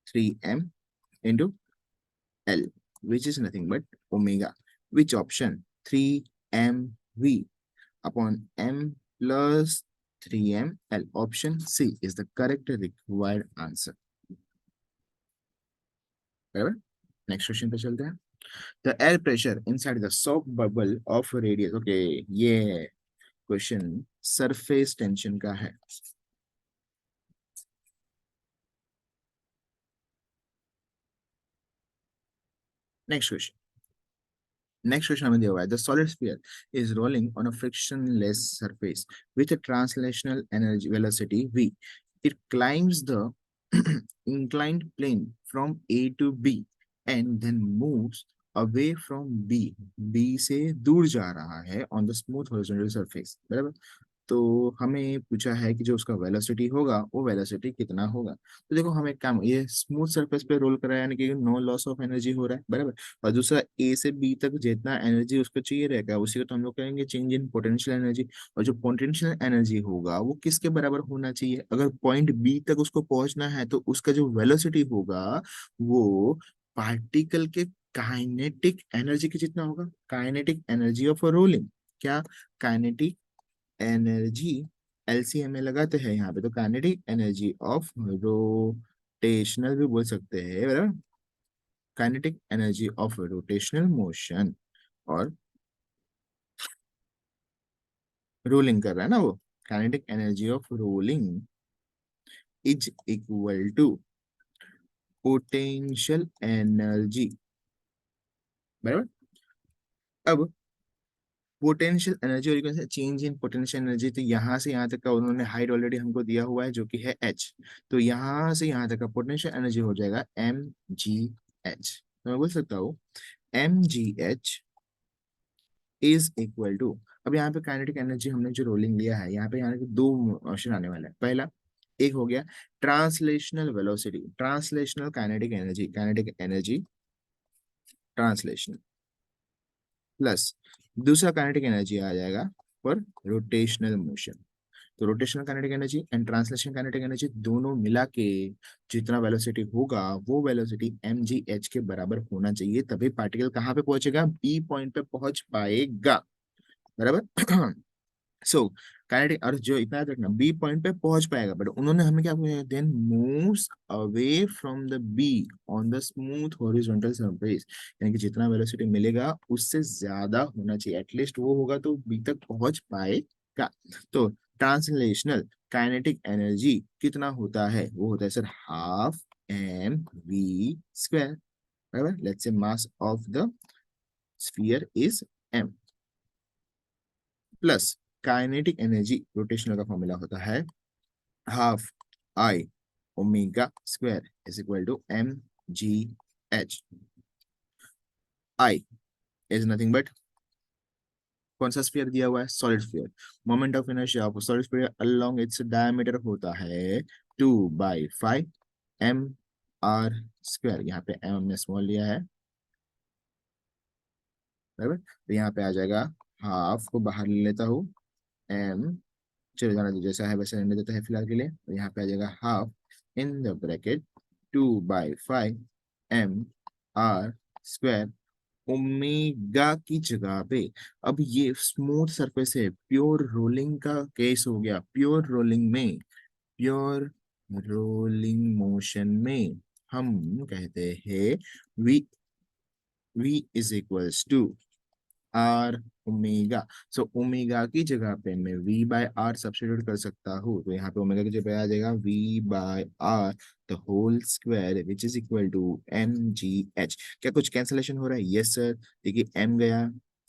3m into L, which is nothing but omega. Which option? 3mv upon m plus 3ml. Option C is the correct required answer. बराबर. नेक्स्ट क्वेश्चन पे चलते हैं. The air pressure inside the soft bubble of radius. Okay, ये क्वेश्चन सरफेस टेंशन का है. Next question. नेक्स्ट क्वेश्चन हमें दिया हुआ है. The solid sphere is rolling on a frictionless surface with a translational energy velocity v. It climbs the inclined plane from A to B and then moves away from B. B से दूर जा रहा है on the smooth horizontal surface. बराबर. तो हमें पूछा है कि जो उसका वेलोसिटी होगा वो वेलोसिटी कितना होगा. तो देखो हम एक काम, ये स्मूथ सरफेस पे रोल कर रहा है यानी कि नो लॉस ऑफ एनर्जी हो रहा है. बराबर. और दूसरा ए से बी तक जितना एनर्जी उसको चाहिए रहेगा उसी को तो हम लोग कहेंगे चेंज इन पोटेंशियल एनर्जी. और जो पोटेंशियल एनर्जी होगा वो किसके बराबर होना चाहिए. अगर पॉइंट बी तक उसको पहुंचना है तो उसका जो वेलोसिटी होगा वो पार्टिकल के काइनेटिक एनर्जी के जितना होगा. Kinetic energy of rolling. क्या? काइनेटिक एनर्जी एलसीएम में लगाते हैं यहाँ पे, तो काइनेटिक एनर्जी ऑफ रोटेशनल भी बोल सकते हैं. बराबर. Kinetic energy of rotational motion और रोलिंग कर रहा है ना वो. Kinetic energy of rolling is equal to potential energy. बराबर. अब पोटेंशियल एनर्जी और चेंज इन पोटेंशियल एनर्जी, तो यहाँ से यहाँ तक का उन्होंने हाइट ऑलरेडी हमको दिया हुआ है जो कि है h. तो यहाँ से यहाँ तक का पोटेंशियल एनर्जी हो जाएगा mgh. तो मैं बोल सकता हूँ mgh इज इक्वल टू. अब यहाँ पे काइनेटिक एनर्जी हमने जो रोलिंग लिया है यहाँ पे, यहाँ पे दो ऑप्शन आने वाला है. पहला एक हो गया translational velocity, translational kinetic energy, kinetic energy translation plus दूसरा काइनेटिक एनर्जी आ जाएगा पर रोटेशनल मोशन. तो rotational kinetic energy and translation kinetic energy दोनों मिला के जितना वेलोसिटी होगा वो वेलोसिटी mgh के बराबर होना चाहिए, तभी पार्टिकल कहाँ पे पहुंचेगा, बी पॉइंट पे पहुंच पाएगा. बराबर. सो काइनेटिक, और जो इतना याद रखना बी पॉइंट पे पहुंच पाएगा, बट उन्होंने हमें क्या पूछा, then moves away from the B on the smooth horizontal surface. यानी कि जितना वेलोसिटी मिलेगा उससे ज्यादा होना चाहिए, एटलीस्ट वो होगा तो बी तक पहुंच पाएगा. तो ट्रांसलेशनल काइनेटिक एनर्जी कितना होता है, वो होता है sir half M V square. बराबर. Let's say mass of the sphere is m plus kinetic energy rotational का फॉर्मूला होता है half I omega square is equal to mgh. I is nothing but कौन सा स्फीयर दिया हुआ है, solid sphere. Moment of inertia of solid sphere along its diameter होता है 2/5 m r स्क्वायर. यहाँ पे m हमने स्मॉल लिया है. बराबर. तो यहाँ पे आ जाएगा, हाफ को बाहर ले लेता हूँ, m चलो जाना दो जैसा है वैसे रहने देता है फिलहाल के लिए. तो यहाँ पे आ जाएगा half in the bracket 2/5 m r square omega की जगह पे. अब ये स्मूथ सरफेस है, प्योर रोलिंग का केस हो गया. प्योर रोलिंग में, प्योर रोलिंग मोशन में हम कहते हैं v is equals to R omega. So omega की जगह पे मैं v बाय आर सब्स्टिट्यूट कर सकता हूँ. तो यहाँ पे ओमेगा की जगह पे आ जाएगा v by R the whole square which is equal to M G H. क्या कुछ कैंसलेशन हो रहा है? Yes sir. देखिए m गया,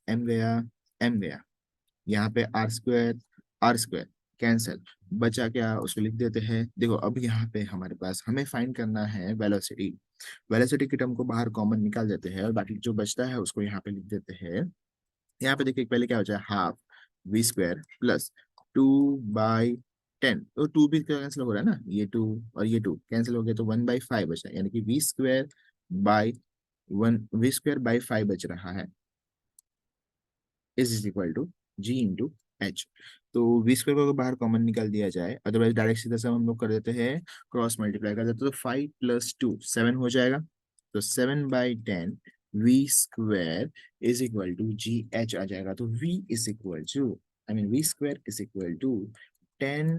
m गया, m गया. यहाँ पे आर स्क्वायर कैंसल, बचा क्या, उसको लिख देते हैं. देखो अब यहाँ पे हमारे पास हमें फाइंड करना है वेलोसिटी. वेलोसिटी की टर्म को बाहर कॉमन निकाल देते हैं और बाकी जो बचता है उसको यहाँ पे लिख देते हैं. यहाँ पे देखिए पहले क्या हो जाए, हाफ वी स्क्वायर प्लस 2/10. तो 2 भी कैंसिल हो रहा है ना, ये 2 और ये 2 कैंसिल हो गया तो 1/5 बचा है, यानी कि वी स्क्वायर बाई 5 बच रहा है. Is equal to g into H. तो वी स्क्वायर को अगर बाहर कॉमन निकाल दिया जाए, अदरवाइज डायरेक्ट सीधा सा हम लोग कर देते हैं, क्रॉस मल्टीप्लाई कर देते हैं, तो 5 + 2 7 हो जाएगा। तो 7/10 V square is equal to G H आ जाएगा। तो V is equal to, I mean V square is equal to 10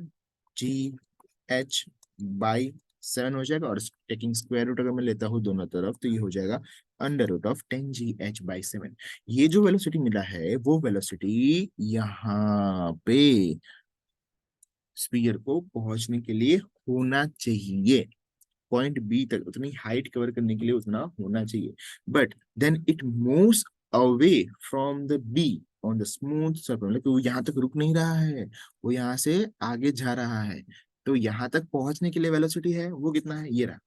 GH/7 हो जाएगा। और टेकिंग स्क्वायर रूट अगर मैं लेता हूँ दोनों तरफ, तो ये हो जाएगा √10 GH/7। ये जो वेलोसिटी मिला है वो वेलोसिटी यहाँ पे स्पीयर को पहुंचने के लिए होना चाहिए, पॉइंट बी तक उतनी हाइट कवर करने के लिए उतना होना चाहिए। But then it moves away from the B on the smooth surface, मतलब कि वो यहाँ तक रुक नहीं रहा है, वो यहाँ से आगे जा रहा है। तो यहाँ तक पहुंचने के लिए वेलोसिटी है वो कितना है, ये रहा।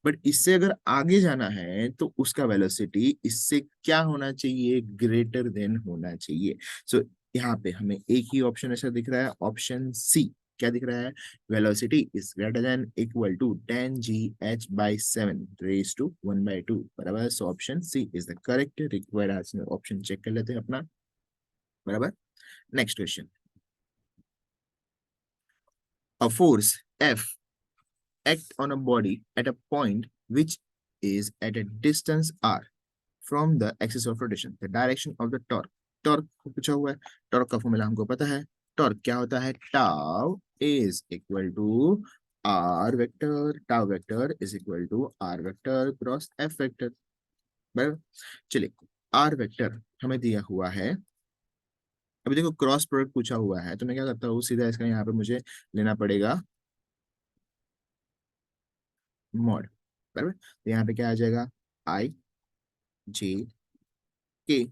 बट इससे अगर आगे जाना है तो उसका वेलोसिटी इससे क्या होना चाहिए, ग्रेटर देन होना चाहिए। सो यहाँ पे हमें एक ही ऑप्शन ऐसा दिख रहा है, ऑप्शन सी। क्या दिख रहा है, velocity is greater than equal to 10 GH/7 raise to 1/2 बराबर। So option C is the correct required answer. Option check कर लेते हैं अपना, बराबर। Next question, a force F act on a body at a point which is at a distance r from the axis of rotation, the direction of the torque। Torque को पूछा हुआ है, टॉर्क का फॉर्मूला हमको पता है। टॉर्क क्या होता है, tau is equal to R vector, tau vector is equal to R vector cross F vector, बराबर। चलिए, आर वेक्टर हमें दिया हुआ है। अभी देखो क्रॉस प्रोडक्ट पूछा हुआ है, तो मैं क्या करता हूँ, सीधा इसका यहाँ पे मुझे लेना पड़ेगा मॉड, बराबर। तो यहाँ पे क्या आ जाएगा, I J K।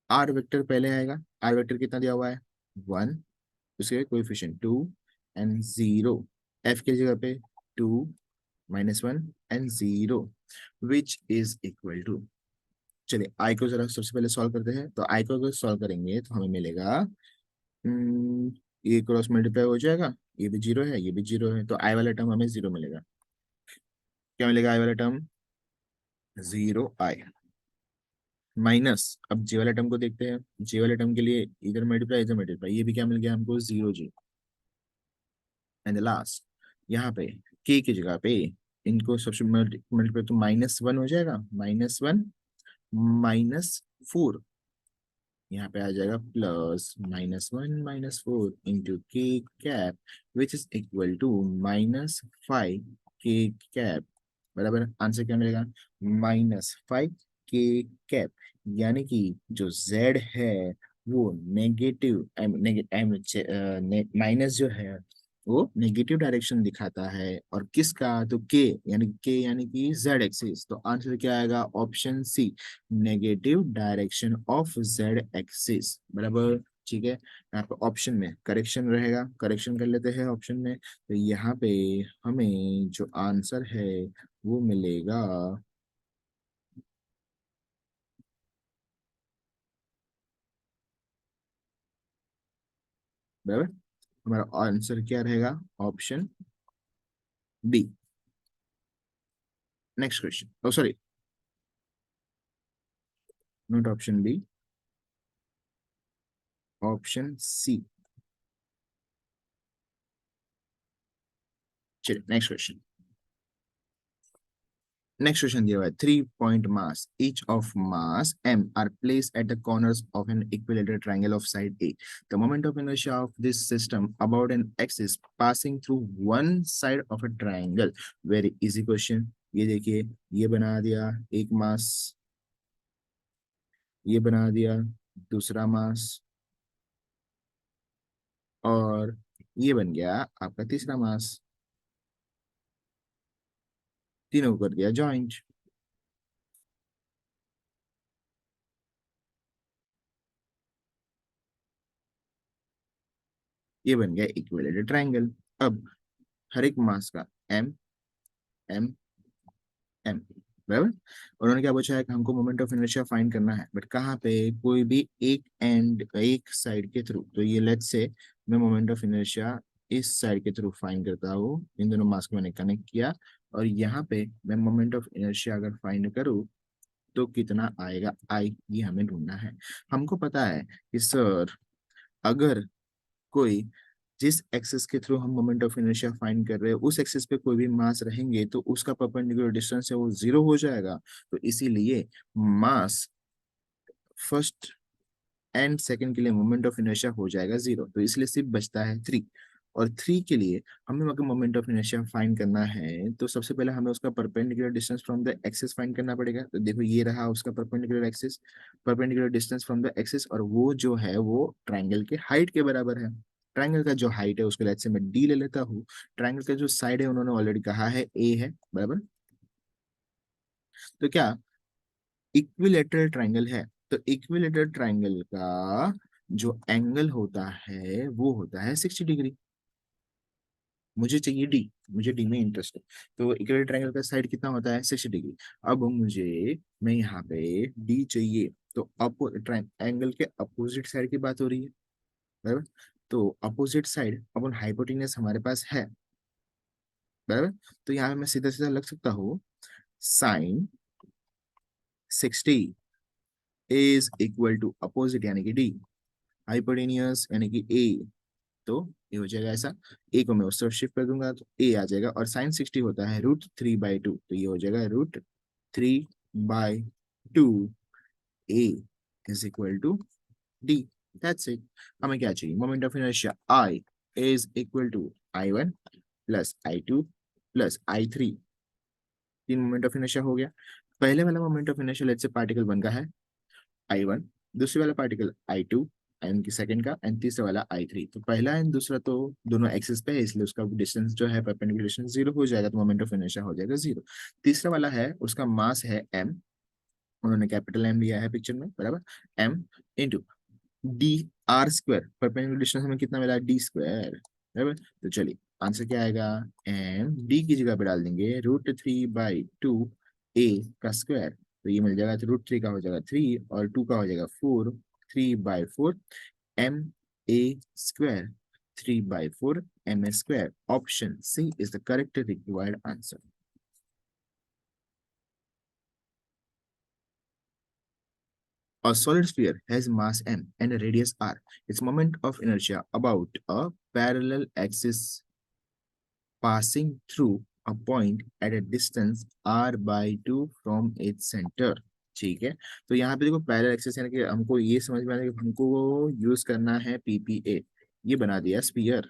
R vector पहले आएगा, आर वेक्टर कितना दिया हुआ है, 1, उसके कोएफिशिएंट 2 एंड 0। एफ की जगह पे 2 -1 and 0 which is equal to, चलिए आई को जरा सबसे पहले सॉल्व करते हैं। तो आई को अगर सॉल्व करेंगे तो हमें मिलेगा, ये क्रॉस मल्टीप्लाई हो जाएगा, ये भी 0 है, ये भी 0 है, तो आई वाला टर्म हमें 0 मिलेगा। क्या मिलेगा आई वाला टर्म, 0 I माइनस। अब जे वाले टर्म को देखते हैं, जे वाले टर्म के लिए इधर मल्टीप्लाई, ये भी क्या मिल गया हमको, 0G। एंड लास्ट यहाँ पे के की जगह पे इनको सबसे मल्टीप्लाई, तो -1 हो जाएगा, -1 -4, यहाँ पे आ जाएगा +-1 -4 into K cap which is equal to -5 K cap, बराबर। आंसर क्या मिलेगा, -5 के कैप। यानी कि जो z है वो नेगेटिव, माइनस जो है वो नेगेटिव डायरेक्शन दिखाता है। और किसका, तो के यानी कि z एक्सिस। तो आंसर क्या आएगा, option C, negative direction of z axis, बराबर। ठीक है, यहाँ पे ऑप्शन में करेक्शन रहेगा, करेक्शन कर लेते हैं ऑप्शन में। तो यहाँ पे हमें जो आंसर है वो मिलेगा, बराबर। हमारा आंसर क्या रहेगा, option B. Next question, oh sorry, not option B, option C. चलिए नेक्स्ट क्वेश्चन, नेक्स्ट क्वेश्चन दिया हुआ है, 3 point mass each of mass m are placed at the corners of an equilateral triangle of side A। The moment of inertia of this system about an axis passing through one side of a triangle। Very easy question. ये देखिए, ये बना दिया एक मास, ये बना दिया दूसरा मास, और ये बन गया आपका तीसरा मास, तीनों को कर दिया जॉइंट, ये बन गया इक्विलेटरल ट्रायंगल। अब हर एक मास का एम एम एम, बराबर। उन्होंने क्या पूछा है कि हमको मोमेंट ऑफ इनर्शिया फाइंड करना है, बट कहाँ पे, कोई भी एक साइड के थ्रू। तो ये लेट्स से मैं मोमेंट ऑफ इनर्शिया इस साइड के थ्रू फाइंड करता हूँ, इन दोनों मास को मैंने कनेक्ट किया, और यहाँ पे मैं मोमेंट ऑफ इनर्शिया अगर फाइंड करूँ तो कितना आएगा, आई, ये हमें ढूंढना है। हमको पता है कि सर, अगर कोई जिस एक्सिस के थ्रू हम मोमेंट ऑफ इनर्शिया फाइंड कर रहे हैं उस एक्सिस पे कोई भी मास रहेंगे तो उसका परपेंडिकुलर डिस्टेंस है वो जीरो हो जाएगा। तो इसीलिए मास फर्स्ट एंड सेकंड के लिए मोमेंट ऑफ इनर्शिया हो जाएगा जीरो, तो इसलिए सिर्फ बचता है थ्री। और थ्री के लिए हमें अगर मोमेंट ऑफ इनर्शिया फाइंड करना है तो सबसे पहले हमें उसका perpendicular distance from the axis find करना पड़ेगा। तो देखो ये रहा उसका perpendicular axis, perpendicular distance from the axis, और वो जो है वो ट्राइंगल के हाइट के बराबर है। ट्राइंगल का जो हाइट है उसको लेट से मैं डी ले लेता हूँ। ट्राइंगल का जो साइड है उन्होंने ऑलरेडी कहा है ए है, बराबर। तो क्या इक्विलेटरल ट्राइंगल है, तो इक्विलेटरल ट्राइंगल का जो एंगल होता है वो होता है 60 डिग्री। मुझे चाहिए डी, मुझे डी में इंटरेस्ट है। तो इक्विलेटरल ट्राइंगल का साइड कितना होता है 60 डिग्री। अब मुझे मैं यहाँ पे डी चाहिए, तो अपो एंगल के अपोजिट साइड की बात हो रही है, बराबर। तो अपोजिट साइड अपन हाइपोटेन्यूस हमारे पास है, बराबर। तो यहाँ पे मैं सीधा सीधा लग सकता हूँ sine 60 is equal to opposite यानी कि डी, हाइपोटेन्यूस यानी कि ए। तो ये हो जाएगा ऐसा, ए को मैं उस तरफ शिफ्ट कर दूंगा तो ए आ जाएगा, और साइन 60 होता है √3/2, तो ये हो जाएगा √3/2। A is equal to D, that's it. हमें क्या चाहिए, moment of inertia I is equal to I1 plus I2 plus I3। तीन मोमेंट ऑफ इनर्शिया हो गया। पहले वाला moment of inertia let's say particle one का है I1, दूसरे वाला पार्टिकल I2 एंड की सेकंड का, एंड तीसरा वाला I3। तो पहला एंड दूसरा तो दोनों एक्सिस पे है इसलिए उसका डिस्टेंस जो है परपेंडिकुलर डिस्टेंस जीरो हो जाएगा, तो मोमेंट ऑफ इनर्शिया हो जाएगा जीरो। तीसरा वाला है उसका मास है m, उन्होंने कैपिटल M लिया है पिक्चर में, बराबर। m into D R square, perpendicular distance हमें कितना मिला डी स्क्वायर, बराबर। तो चलिए आंसर क्या आएगा, एम डी की जगह पे डाल देंगे √3/2 ए का स्क्वायर, तो ये मिल जाएगा, तो √3 का हो जाएगा 3 और 2 का हो जाएगा 4, 3/4 M A square, 3/4 M A square. Option C is the correct required answer. A solid sphere has mass m and a radius r. Its moment of inertia about a parallel axis passing through a point at a distance r/2 from its center। ठीक है, तो यहाँ पे देखो पैरेलल एक्सिस यानी कि हमको ये समझ में आ रहा है कि हमको वो यूज करना है पीपीए। ये बना दिया स्पीयर,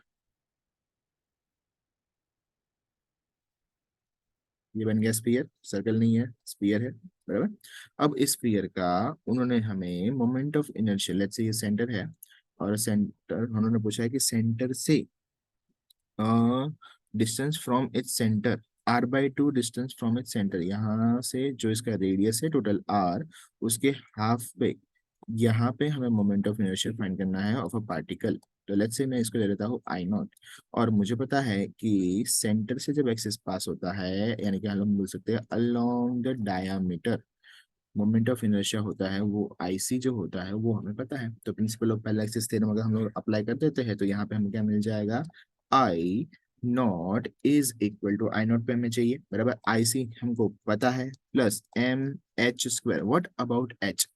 ये बन गया स्पीयर, सर्कल नहीं है स्पीयर है, बराबर। अब इस स्पीयर का उन्होंने हमें मोमेंट ऑफ इनर्शिया लेट्स से ये सेंटर है, और सेंटर उन्होंने पूछा है कि सेंटर से distance from its centre r/2, distance from its centre, यहाँ से जो इसका रेडियस है टोटल r, उसके हाफ पे यहाँ पे हमें मोमेंट ऑफ इनर्शिया फाइंड करना है ऑफ अ पार्टिकल। तो लेट्स से मैं इसको ले लेता हूँ I0, और मुझे पता है कि सेंटर से जब एक्सिस पास होता है यानी कि हम लोग बोल सकते हैं along the diameter, moment of inertia होता है वो आईसी जो होता है वो हमें पता है। तो principle of parallel axis theorem अगर हम लोग अप्लाई कर देते हैं तो यहाँ पे हमें क्या मिल जाएगा, I naught is equal to I0 पे हमें चाहिए, बराबर, आईसी हमको पता है plus MH²। What about H,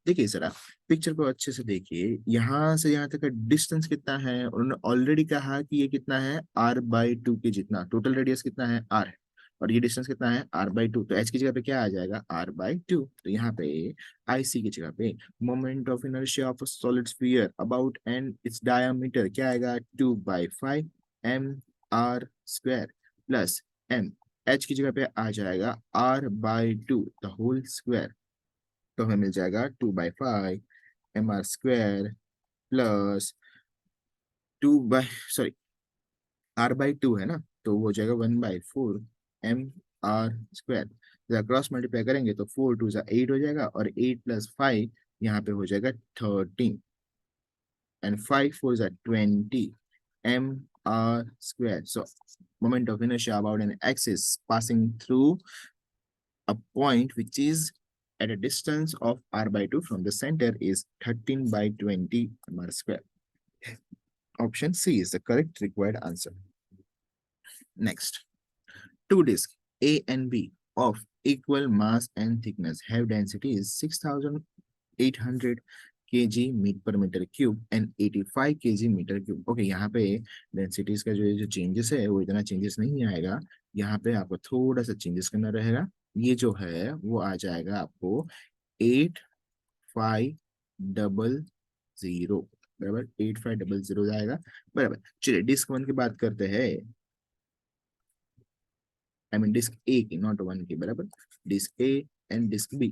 देखिए जरा पिक्चर को अच्छे से देखिए, यहाँ से यहाँ तक का डिस्टेंस कितना है, उन्होंने ऑलरेडी कहा कि ये कितना है r/2 के जितना, टोटल रेडियस कितना है r है, और ये डिस्टेंस कितना है r/2, तो h की जगह पे क्या आ जाएगा r/2। तो यहाँ पे IC की जगह पे moment of inertia of solid sphere about and its diameter क्या आएगा 2/5 mr² प्लस m, h की जगह पे आ जाएगा r/2 द होल स्क्वायर, तो हमें मिल जाएगा 2/5 mr² प्लस 2 बाई r/2 है ना, तो वो हो जाएगा 1/4 mr²। जब क्रॉस मल्टीप्लाई करेंगे तो 4 2 8 हो जाएगा, और 8 + 5 यहाँ पे हो जाएगा 13, and 5 4 20 mr²। So moment of inertia about an axis passing through a point which is at a distance of r/2 from the center is 13/20 mr²। Option C is the correct required answer. Next, two disks A and B of equal mass and thickness have densities 6,800 kg per meter cube and 85 kg metre cube. Okay, यहाँ पे डेंसिटीज का जो चेंजेस है वो इतना चेंजेस नहीं आएगा। यहाँ पे आपको थोड़ा सा चेंजेस करना रहेगा। ये जो है वो आ जाएगा आपको 8500, बराबर 8500 जाएगा। बराबर, चलिए डिस्क वन की बात करते हैं। आई मीन डिस्क ए की, नॉट वन की, बराबर। Disc A and disc B,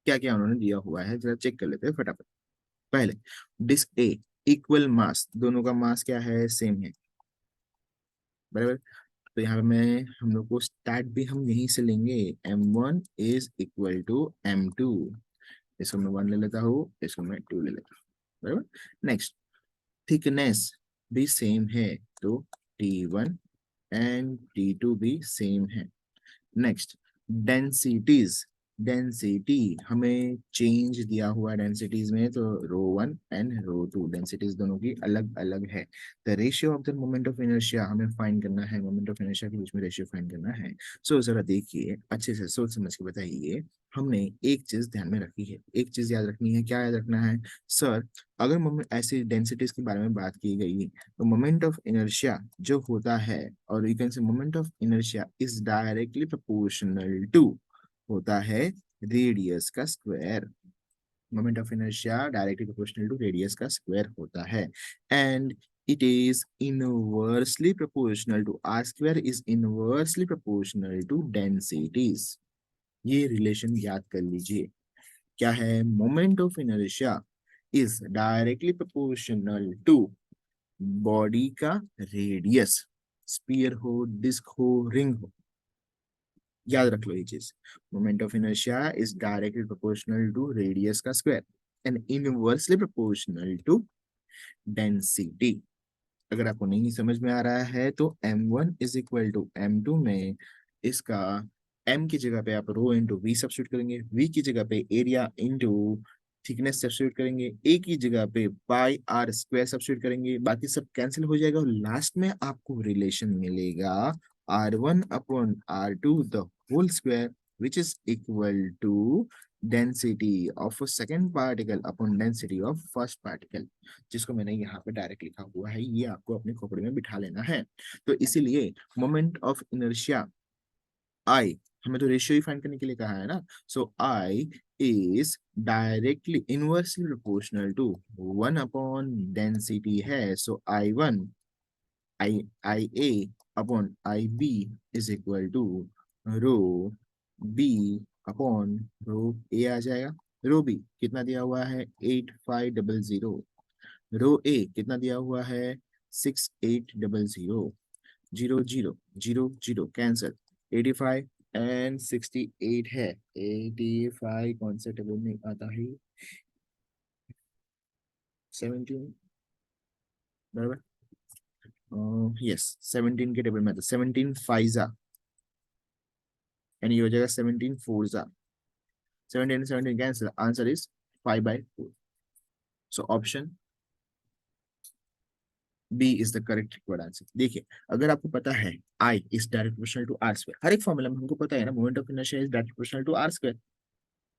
क्या क्या उन्होंने दिया हुआ है जरा चेक कर लेते हैं फटाफट। पहले डिस्क ए, इक्वल मास, दोनों का मास क्या है, सेम है, बराबर। तो यहाँ पे मैं हम लोग को स्टार्ट भी हम यहीं से लेंगे। m1 is equal to m2। इसको मैं 1 ले लेता हूँ, इसको मैं 2 ले लेता हूँ, बराबर। नेक्स्ट, थिकनेस भी सेम है, तो T1 एंड T2 भी सेम है। नेक्स्ट, डेंसिटीज, डेंसिटी हमें चेंज दिया हुआ डेंसिटीज में, तो रो 1 एंड रो 2 डेंसिटीज दोनों की अलग अलग है। The ratio of the moment of inertia हमें फाइंड करना है, मोमेंट ऑफ इनर्शिया के बीच में रेशियो फाइंड करना है। सो जरा देखिए अच्छे से सोच समझ के बताइए। हमने एक चीज ध्यान में रखी है, एक चीज याद रखनी है, क्या याद रखना है सर? अगर मोमेंट ऐसी डेंसिटीज के बारे में बात की गई, तो मोमेंट ऑफ इनर्शिया जो होता है, और you can say moment of inertia is directly proportional to, होता है रेडियस का square. Moment of inertia directly proportional to radius का स्क्वायर होता है। And it is inversely proportional to, R square is inversely proportional to densities. ये रिलेशन याद कर लीजिए। क्या है? Moment of inertia is directly proportional to body का रेडियस, स्पीयर हो, डिस्क हो, रिंग हो, याद रख लो ये चीज। Moment of inertia is directly proportional to radius का square and inversely proportional to density. अगर आपको नहीं समझ में आ रहा है तो m1 is equal to m2 में इसका m की जगह पे आप रो इंटू वी सब्स्टिट्यूट करेंगे, v की जगह पे एरिया इंटू थिकनेस सब्स्टिट्यूट करेंगे, a की जगह पे पाई आर स्क्वायर सब्स्टिट्यूट करेंगे, बाकी सब कैंसिल हो जाएगा और लास्ट में आपको रिलेशन मिलेगा r1 upon r2 the whole square which is equal to density of second particle upon density of first particle, जिसको मैंने यहाँ पे डायरेक्ट लिखा हुआ है। ये आपको अपने खोपड़ी में बिठा लेना है। तो इसीलिए मोमेंट ऑफ इनर्शिया आई, हमें तो रेशियो ही फाइंड करने के लिए कहा है ना। So I is directly inversely proportional to 1 upon density है, so I1, I A upon I B is equal to rho B upon rho A आ जाएगा। रो बी कितना दिया हुआ है? 8500। रो ए कितना दिया हुआ है? 6800। 0 0 0 0 कैंसल, 85 एंड 68 है। 85 कौन सा टेबल में आता है? 17, बराबर। यस, 17 के टेबल में आता है। 17 फाइजा एंड ये हो जाएगा 17 फोरजा। 17 17 cancel, answer is 5/4। So option B is the correct required answer. देखिए, अगर आपको पता है I is direct proportional to R square, हर एक फॉर्मूला में हमको पता है ना, moment of inertia is direct proportional to R square,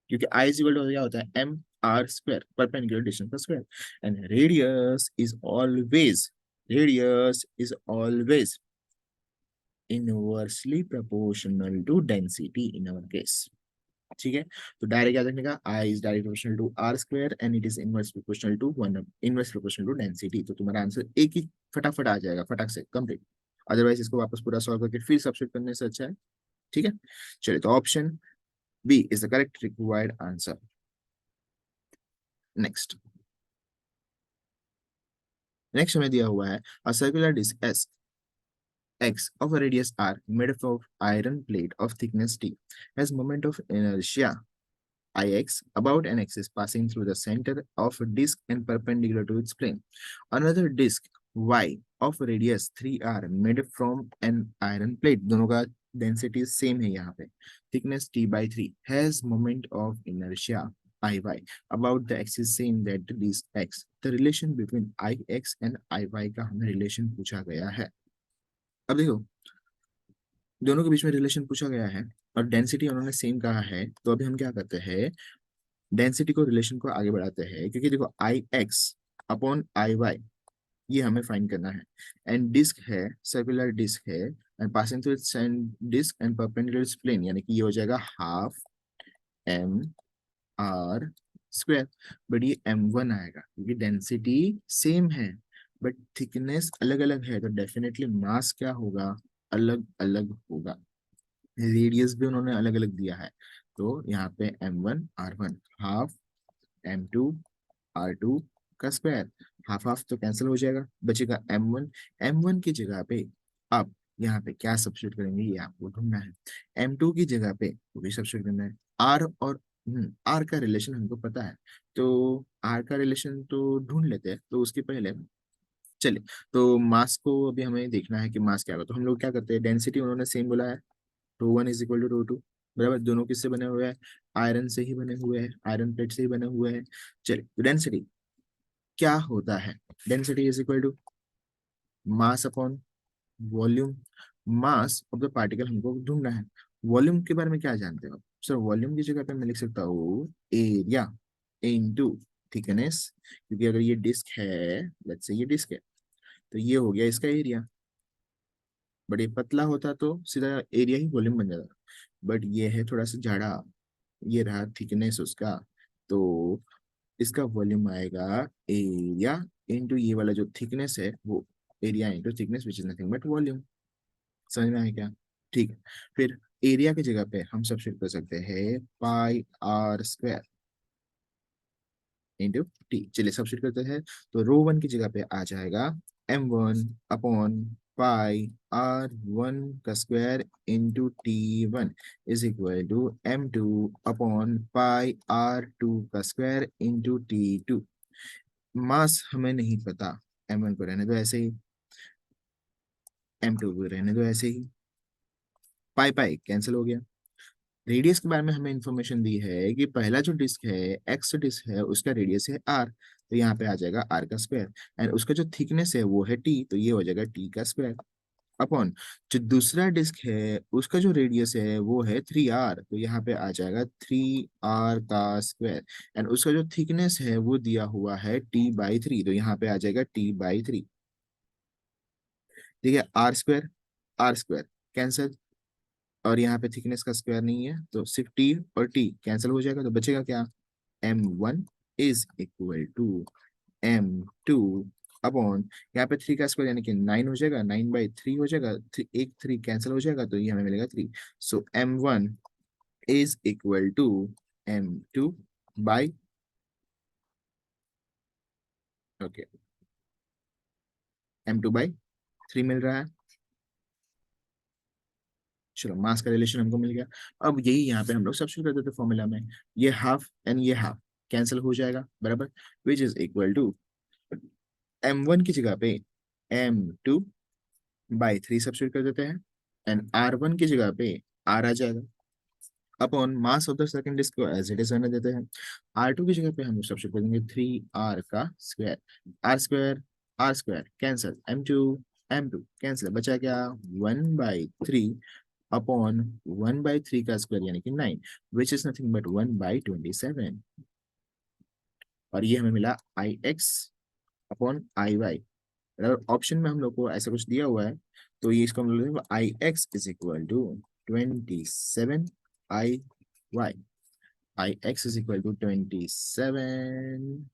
क्योंकि आई इज इक्वल टू क्या होता है? M are square, perpendicular distance का square. And radius is always inversely proportional to density in our case. ठीक है, तो डायरेक्ट याद रखने का, I is direct proportional to R square and it is inverse proportional to 1, inverse proportional to density. तो तुम्हारा आंसर एक ही फटाफट आ जाएगा, फटाक से कंप्लीट। अदरवाइज इसको वापस पूरा सॉल्व करके फिर सब्स्टिट्यूट करने से अच्छा है। ठीक है, चलिए, तो option B is the correct required answer. Next, next हमें दिया हुआ है a circular disc S x of a radius r made up of iron plate of thickness t has moment of inertia Ix about an axis passing through the center of a disk and perpendicular to its plane. Another disk Y of radius 3r made from an iron plate, दोनों का density same है यहाँ पे, thickness t/3 has moment of inertia Iy about the axis same that the disk x. The relation between Ix and Iy का हमें relation पूछा गया है। अब देखो, दोनों के बीच में रिलेशन पूछा गया है और डेंसिटी उन्होंने सेम कहा है, तो अभी हम क्या करते हैं, डेंसिटी को रिलेशन को आगे बढ़ाते हैं, क्योंकि देखो I X upon I Y ये हमें फाइंड करना है। एंड डिस्क है, सर्कुलर डिस्क है, and passing through disc and perpendicular plane, यानी कि ये हो जाएगा half M are square. But ये m1 आएगा क्योंकि डेंसिटी सेम है बट थिकनेस अलग अलग है, तो डेफिनेटली मास क्या होगा, अलग अलग होगा। रेडियस भी उन्होंने अलग अलग दिया है, तो यहाँ पे m1 r1 half m2 r2 का स्क्वायर। हाफ हाफ तो कैंसिल हो जाएगा, बचेगा m1। m1 की जगह पे आप यहाँ पे क्या सब्स्टिट्यूट करेंगे ये आपको ढूंढना है। m2 की जगह पे वो भी सब्स्टिट्यूट करना है। r और r का रिलेशन हमको पता है, तो r का रिलेशन तो ढूंढ लेते हैं। तो उसके पहले चलिए, तो मास को अभी हमें देखना है कि मास क्या होगा। तो हम लोग क्या करते हैं, डेंसिटी उन्होंने सेम बोला है, ρ1 इज इक्वल टू ρ2, बराबर। दोनों किससे बने हुए हैं, आयरन से ही बने हुए हैं, आयरन प्लेट से ही बने हुए हैं। चलिए, तो डेंसिटी क्या होता है, density is equal to mass upon volume. Mass of the particle हमको ढूंढना है। वॉल्यूम के बारे में क्या जानते हो आप सर? वॉल्यूम की जगह पे मैं लिख सकता हूँ एरिया इनटू थिकनेस, क्योंकि अगर ये डिस्क है, लेट्स से ये डिस्क है, तो ये हो गया इसका एरिया। बट ये पतला होता तो सीधा एरिया ही वॉल्यूम बन जाता, बट ये है थोड़ा सा जाड़ा, ये रहा थिकनेस उसका, तो इसका वॉल्यूम आएगा एरिया इनटू ये वाला जो थिकनेस है वो area into thickness which is nothing but volume. समझ में आया क्या? ठीक है। फिर एरिया की जगह पे हम सब्स्टिट्यूट कर सकते हैं पाई आर स्क्वायर इंटू टी। चलिए सब्स्टिट्यूट करते हैं, तो ρ1 की जगह पे आ जाएगा m1 अपॉन पाई r1 का square into t1 is equal to m2 upon pi r2 का स्क्वायर इंटू t2। मास हमें नहीं पता, m1 को रहने दो ऐसे ही, m2 को रहने दो ऐसे ही, पाई पाई कैंसिल हो गया। रेडियस के बारे में हमें इंफॉर्मेशन दी है कि पहला जो डिस्क है, एक्स डिस्क है, उसका रेडियस है आर, तो यहाँ पे आ जाएगा आर का स्क्वायर। एंड उसका जो थिकनेस है वो है टी, तो ये हो जाएगा टी का स्क्वायर अपॉन जो दूसरा डिस्क है उसका जो रेडियस है वो है 3r, तो यहाँ पे आ जाएगा 3r का स्क्वायर। एंड उसका जो थिकनेस है वो दिया हुआ है t/3, तो यहाँ पे आ जाएगा t/3। ठीक है, आर स्क्वायर कैंसिल, और यहाँ पे थिकनेस का स्क्वायर नहीं है तो सिर्फ टी और टी कैंसिल हो जाएगा, तो बचेगा क्या, m1 is equal to m2 upon यहाँ पे 3 का स्क्वायर यानी कि 9 हो जाएगा, 9/3 हो जाएगा, एक 3 कैंसिल हो जाएगा, तो ये हमें मिलेगा 3। So m1 is equal to m2 by, okay, m2/3 मिल रहा है। चलो, मास का रिलेशन हमको मिल गया। अब यही यहाँ पे हम लोग सब्स्टिट्यूट कर देते फॉर्मूला में, ये हाफ एंड ये हाफ कैंसिल हो जाएगा, बराबर, which is equal to m1 की जगह पे m2/3 सब्स्टिट्यूट कर देते हैं, एंड r1 की जगह पे r आ जाएगा upon mass of the second disc को एज इट इज रहने देते हैं। r2 की जगह पे हम लोग सब्स्टिट्यूट कर देंगे 3r का square, r square cancel, m2 cancel, बचा क्या, 1/3 अपॉन 1/3 का स्क्वायर यानी कि 9, विच इज नथिंग बट 1/27। और ये हमें मिला IX अपॉन IY। अगर ऑप्शन में हम लोग को ऐसा कुछ दिया हुआ है, तो ये इसको हम लोग IX is equal to 27 IY। IX is equal to 27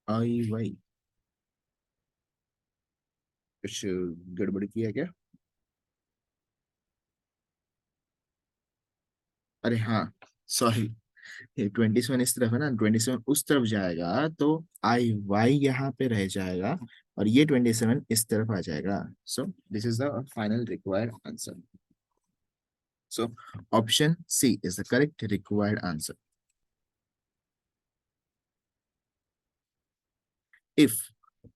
IY। कुछ गड़बड़ किया क्या? अरे हाँ, सॉरी, ये 27 इस तरफ है ना, 27 उस तरफ जाएगा तो IY यहाँ पे रह जाएगा, और ये 27 इस तरफ आ जाएगा। So this is the final required answer. So option C is the correct required answer. If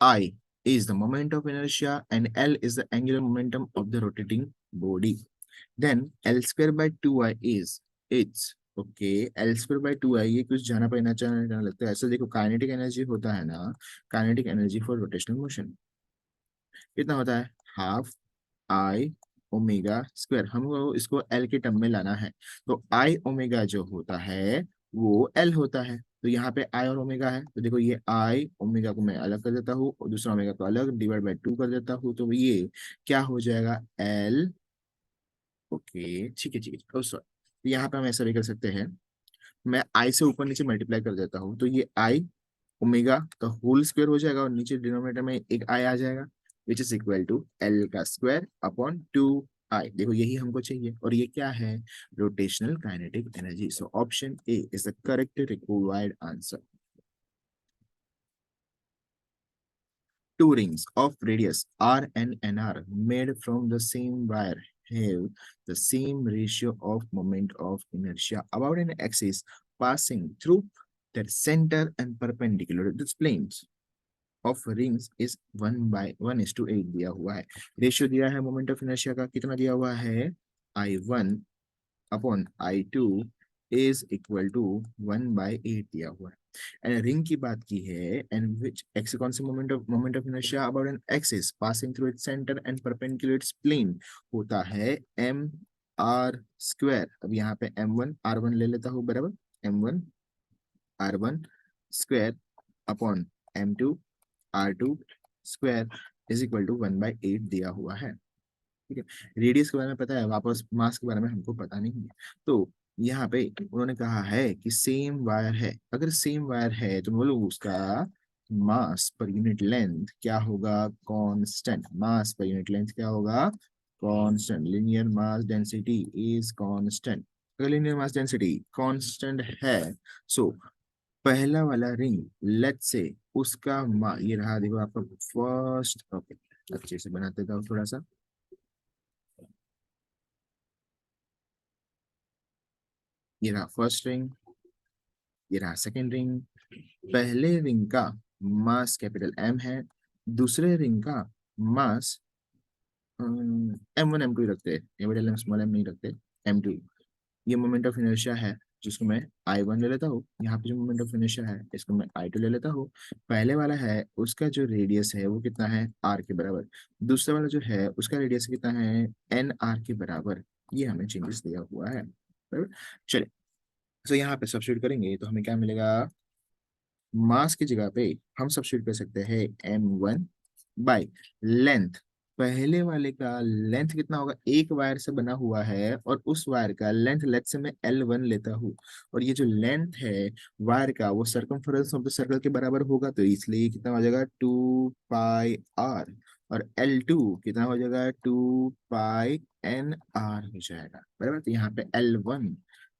I is the moment of inertia and L is the angular momentum of the rotating body, then L square by 2I is its, okay, L square by 2I, ये कुछ जाना पड़ना जाना लगता है ऐसे। देखो काइनेटिक एनर्जी होता है ना, kinetic energy for rotational motion कितना होता है, हाफ I ओमेगा स्क्वायर, हमको इसको एल के टर्म में लाना है। तो आई ओमेगा जो होता है वो एल होता है। तो यहाँ पे आई और ओमेगा है, तो देखो ये आई ओमेगा को मैं अलग कर देता हूँ और दूसरा ओमेगा को अलग डिवाइड बाय 2 कर देता हूँ, तो ये क्या हो जाएगा एल। ओके ठीक है ठीक है, सॉरी, यहाँ पे हम ऐसा भी कर सकते हैं, मैं आई से ऊपर नीचे मल्टीप्लाई कर देता हूँ, तो ये आई ओमेगा का होल स्क्वायर हो जाएगा और नीचे डिनोमिनेटर में एक आई आ जाएगा, which is equal to L का स्क्वायर अपॉन 2 आई। देखो यही हमको चाहिए और ये क्या है, rotational kinetic energy. So option A is the correct required answer. Two rings of radius R and NR made from the same wire have the same ratio of moment of inertia about an axis passing through their center and perpendicular to its planes of rings is 1/1:8 दिया हुआ है। रेशियो दिया है मोमेंट ऑफ इनर्शिया का, कितना दिया हुआ है, I1/I2 इज इक्वल टू 1/8 दिया हुआ है। एंड रिंग की बात की है, एंड विच एक्स कौन सी moment of inertia about an axis passing through its centre and perpendicular its plane होता है एम आर स्क्वायर। अब यहाँ पे M1 R1 ले लेता हूँ, बराबर M1 R1 square upon M2 R2 square is equal to 1/8 दिया हुआ है। ठीक है, रेडियस के बारे में पता है, वापस मास के बारे में हमको पता नहीं है। तो यहाँ पे उन्होंने कहा है कि सेम वायर है, अगर सेम वायर है तो बोलो उसका मास पर यूनिट लेंथ क्या होगा, कांस्टेंट। मास पर यूनिट लेंथ क्या होगा, constant. Linear mass density is constant. अगर लीनियर मास डेंसिटी कांस्टेंट है, सो पहला वाला रिंग लेट से उसका ये रहा, देखो आपका फर्स्ट, ओके अच्छे से बना देता हूँ थोड़ा सा, ये रहा फर्स्ट रिंग, ये रहा सेकेंड रिंग। पहले रिंग का मास कैपिटल एम है, दूसरे रिंग का मास M1 M2 रखते हैं, कैपिटल एम स्मॉल एम नहीं रखते, M2। ये मोमेंट ऑफ इनर्शिया है जिसको मैं I1 ले लेता हूँ, यहाँ पे जो मोमेंट ऑफ इनर्शिया है इसको मैं I2 ले लेता हूँ। पहले वाला है उसका जो रेडियस है वो कितना है, R के बराबर। दूसरा वाला जो है उसका रेडियस कितना है, NR के बराबर। ये हमें चेंजेस दिया हुआ है, बराबर। चलिए, तो यहाँ पे सब्स्टिट्यूट करेंगे तो हमें क्या मिलेगा, मास की जगह पे हम सब्स्टिट्यूट कर सकते हैं M1 लेंथ। पहले वाले का लेंथ कितना होगा, एक वायर से बना हुआ है और उस वायर का लेंथ लेट से मैं L1 लेता हूँ, और ये जो लेंथ है वायर का वो सरकमफेरेंस ऑफ द सर्कल के बराबर होगा, तो इसलिए कितना हो जाएगा 2πr। और L2 कितना हो जाएगा 2πnr हो जाएगा, बराबर। तो यहाँ पे L1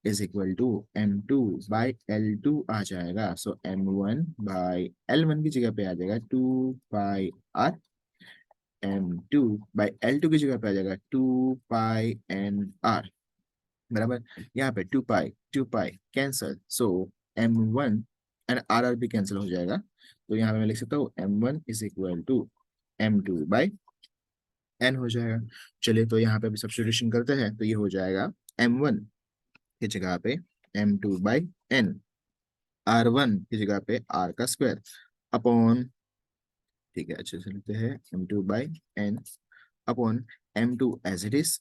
is equal to M2/L2 आ जाएगा। सो M1/L1 की जगह पे आ जाएगा 2πr, M2/L2 की जगह पे आ जाएगा 2πnr, बराबर। यहाँ पे 2π cancel, so M1 and R भी कैंसिल हो जाएगा, तो यहाँ पे मैं लिख सकता हूँ M1 is equal to M2/n हो जाएगा। चलिए, तो यहाँ पे अभी सब्स्टिट्यूशन करते हैं, तो ये हो जाएगा M1 की जगह पे M2/n, R1 की जगह पे R का स्क्वायर अपॉन, ठीक है अच्छे से लिखते हैं, M2/n upon M2 as it is,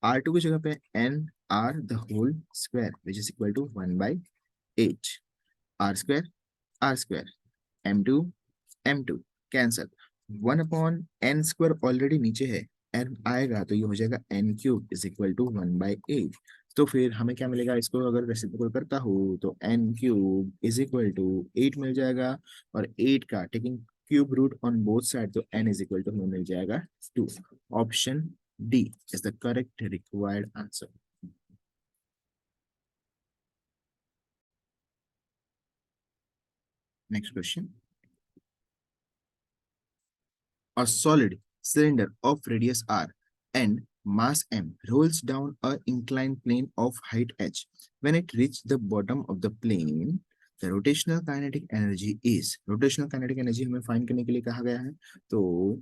R2 की जगह पे NR the whole square which is equal to 1/8, R square M2 cancel, 1/n² already नीचे है, n आएगा तो ये हो जाएगा n³ इज इक्वल टू 1/8। तो फिर हमें क्या मिलेगा, इसको अगर रेसिप्रोकल करता हूँ तो n³ इज इक्वल टू 8 मिल जाएगा, और 8 का taking cube root on both side, तो n इज इक्वल टू हमें मिल जाएगा 2। Option D is the correct required answer. Next question, a solid cylinder of radius r and mass m rolls down a inclined plane of height h. When it reaches the bottom of the plane, the rotational kinetic energy is, rotational kinetic energy हमें फाइंड करने के लिए कहा गया है, तो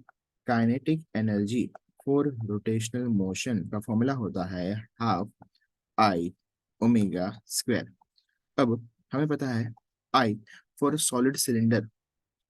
kinetic energy for rotational motion का फॉर्मूला होता है हाफ आई ओमेगा स्क्वायर। अब हमें पता है आई फॉर सॉलिड सिलेंडर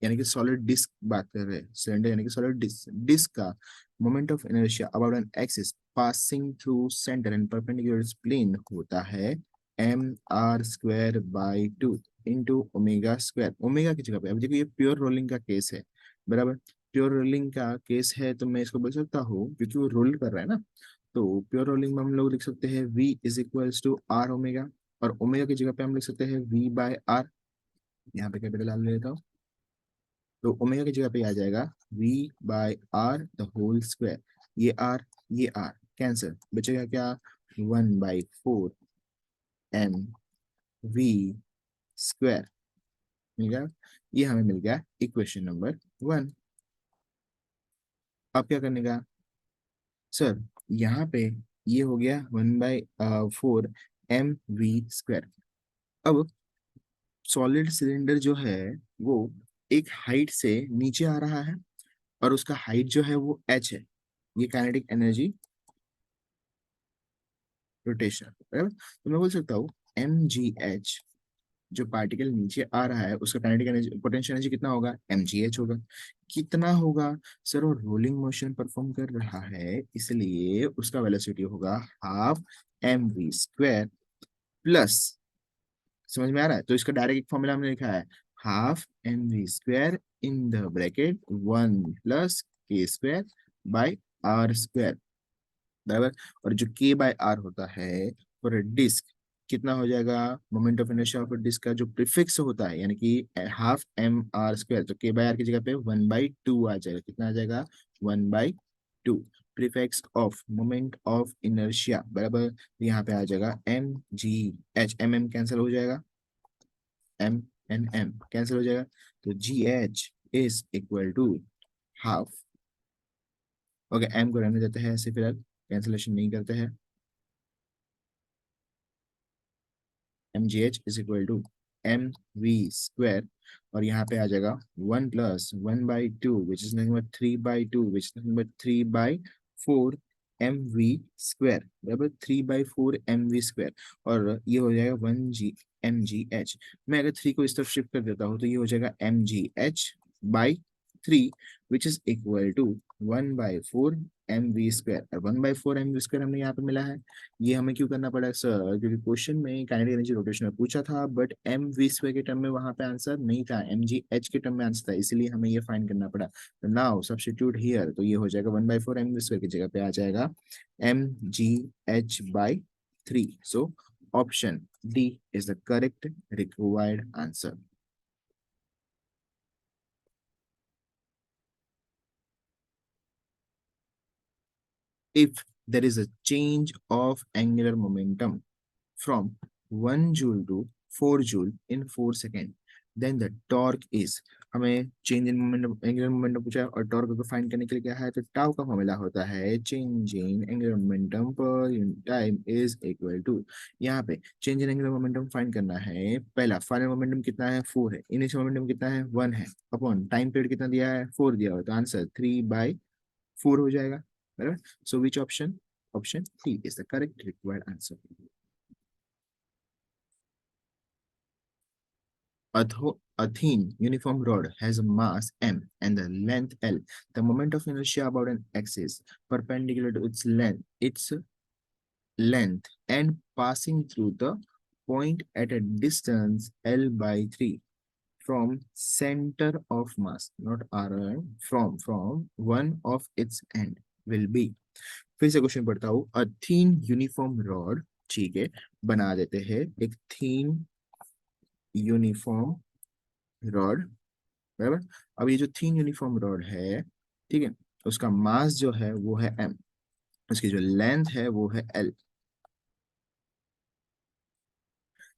यानी कि सॉलिड डिस्क बात कर रहे हैं, सिलेंडर यानी कि सॉलिड डिस्क, डिस्क का moment of inertia about an axis passing through centre and perpendicular its plane होता है mr² by 2 into omega square. Omega की जगह पे अब देखो ये प्योर रोलिंग का केस है, बराबर। प्योर रोलिंग का केस है तो मैं इसको बोल सकता हूँ क्योंकि वो रोल कर रहा है ना, तो प्योर रोलिंग में हम लोग लिख सकते हैं v is equals to R omega, और ओमेगा की जगह पे हम लिख सकते हैं v बाय आर। यहाँ पे कैपिटल आर ले लेता हूँ, तो ओमेगा की जगह पे आ जाएगा v by R the whole square. ये आर कैंसिल, बचेगा क्या, 1/4 एम वी स्क्वायर मिल गया। ये हमें मिल गया इक्वेशन नंबर 1। अब क्या करने का सर, यहाँ पे ये हो गया 1/4 mv स्क्वायर। अब सॉलिड सिलेंडर जो है वो एक हाइट से नीचे आ रहा है, और उसका हाइट जो है वो h है। ये काइनेटिक एनर्जी रोटेशन, बराबर। तो मैं बोल सकता हूँ mgh, जो पार्टिकल नीचे आ रहा है उसका काइनेटिक एनर्जी पोटेंशियल एनर्जी कितना होगा, mgh होगा। कितना होगा सर, वो रोलिंग मोशन परफॉर्म कर रहा है इसलिए उसका वेलोसिटी होगा हाफ mv स्क्वायर प्लस, समझ में आ रहा है, तो इसका डायरेक्ट एक फॉर्मूला हमने लिखा है half mv square in the bracket 1 + k² by r square, बराबर। और जो k बाय आर होता है फॉर अ डिस्क, कितना हो जाएगा, moment of inertia of a disk का जो प्रीफिक्स होता है यानी कि हाफ mr स्क्वायर, तो k बाय आर की जगह पे 1/2 आ जाएगा। कितना आ जाएगा, 1/2 prefix of moment of inertia, बराबर। तो यहाँ पे आ जाएगा mgh, कैंसिल हो जाएगा, m m कैंसिल हो जाएगा, तो gh is equal to half. Okay, m को रहने देते हैं ऐसे, फिलहाल कैंसिलेशन नहीं करते हैं। mgh = mv स्क्वायर, और यहाँ पे आ जाएगा 1 + 1/2 विच is nothing but 3/2 which is nothing but 3/4 mv square, बराबर। 3/4 mv स्क्वायर, और ये हो जाएगा 1 mgh। मैं अगर 3 को इस तरफ शिफ्ट कर देता हूँ तो ये हो जाएगा mgh/3 which is equal to 1/4 mv square, और 1/4 mv स्क्वायर हमने यहाँ पे मिला है। ये हमें क्यों करना पड़ा सर, क्योंकि क्वेश्चन में काइनेटिक एनर्जी रोटेशन में पूछा था, बट एम वी स्क्वायर के टर्म में वहां पे आंसर नहीं था, एम जी एच के टर्म में आंसर था, इसीलिए हमें ये फाइंड करना पड़ा। तो नाउ सब्स्टिट्यूट हियर, तो ये हो जाएगा 1/4 mv स्क्वायर की जगह पे आ जाएगा mgh/3। So option D is the correct required answer. If there is a change of angular momentum from 1 joule to 4 joule in 4 seconds, then the torque is, हमें change in momentum angular momentum पूछा है, और टॉर्क को फाइंड करने के लिए क्या है, तो टाउ का फॉर्मूला होता है change in angular momentum per unit time is equal to, यहाँ पे change in angular momentum find करना है। पहला फाइनल मोमेंटम कितना है, 4 है, इनिशियल मोमेंटम कितना है, 1 है, अपॉन टाइम पीरियड कितना दिया है, 4 दिया हुआ है, तो आंसर 3/4 हो जाएगा, बराबर। So which option, option C is the correct required answer. A thin uniform rod has a mass m and the length l. The moment of inertia about an axis perpendicular to its length and passing through the point at a distance l/3 from center of mass, not r, from one of its end will be। फिर से क्वेश्चन पढ़ता हूँ, अ थीन यूनिफॉर्म रॉड, ठीक है, बना देते हैं एक थीन यूनिफॉर्म रॉड, बराबर। अब ये जो थीन यूनिफॉर्म रॉड है, ठीक है, उसका मास जो है वो है m, उसकी जो लेंथ है वो है l।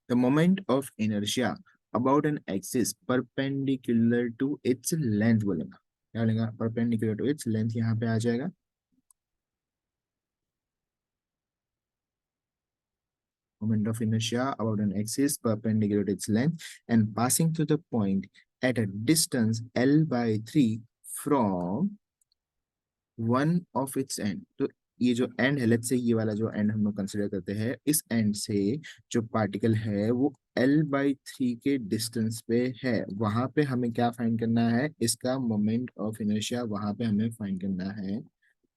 The moment of inertia about an axis perpendicular to its length बोलेगा, क्या बोलेगा, परपेंडिकुलर टू इट्स लेंथ, यहाँ पे आ जाएगा moment of inertia about an axis perpendicular to its length and passing through the point at a distance l/3 from one of its and. तो ये जो एंड है, लेट्स से ये वाला जो एंड हम लोग कंसिडर करते हैं, इस एंड से जो पार्टिकल है वो l/3 के डिस्टेंस पे है, वहां पे हमें क्या फाइंड करना है, इसका मोमेंट ऑफ इनर्शिया वहां पे हमें फाइंड करना है,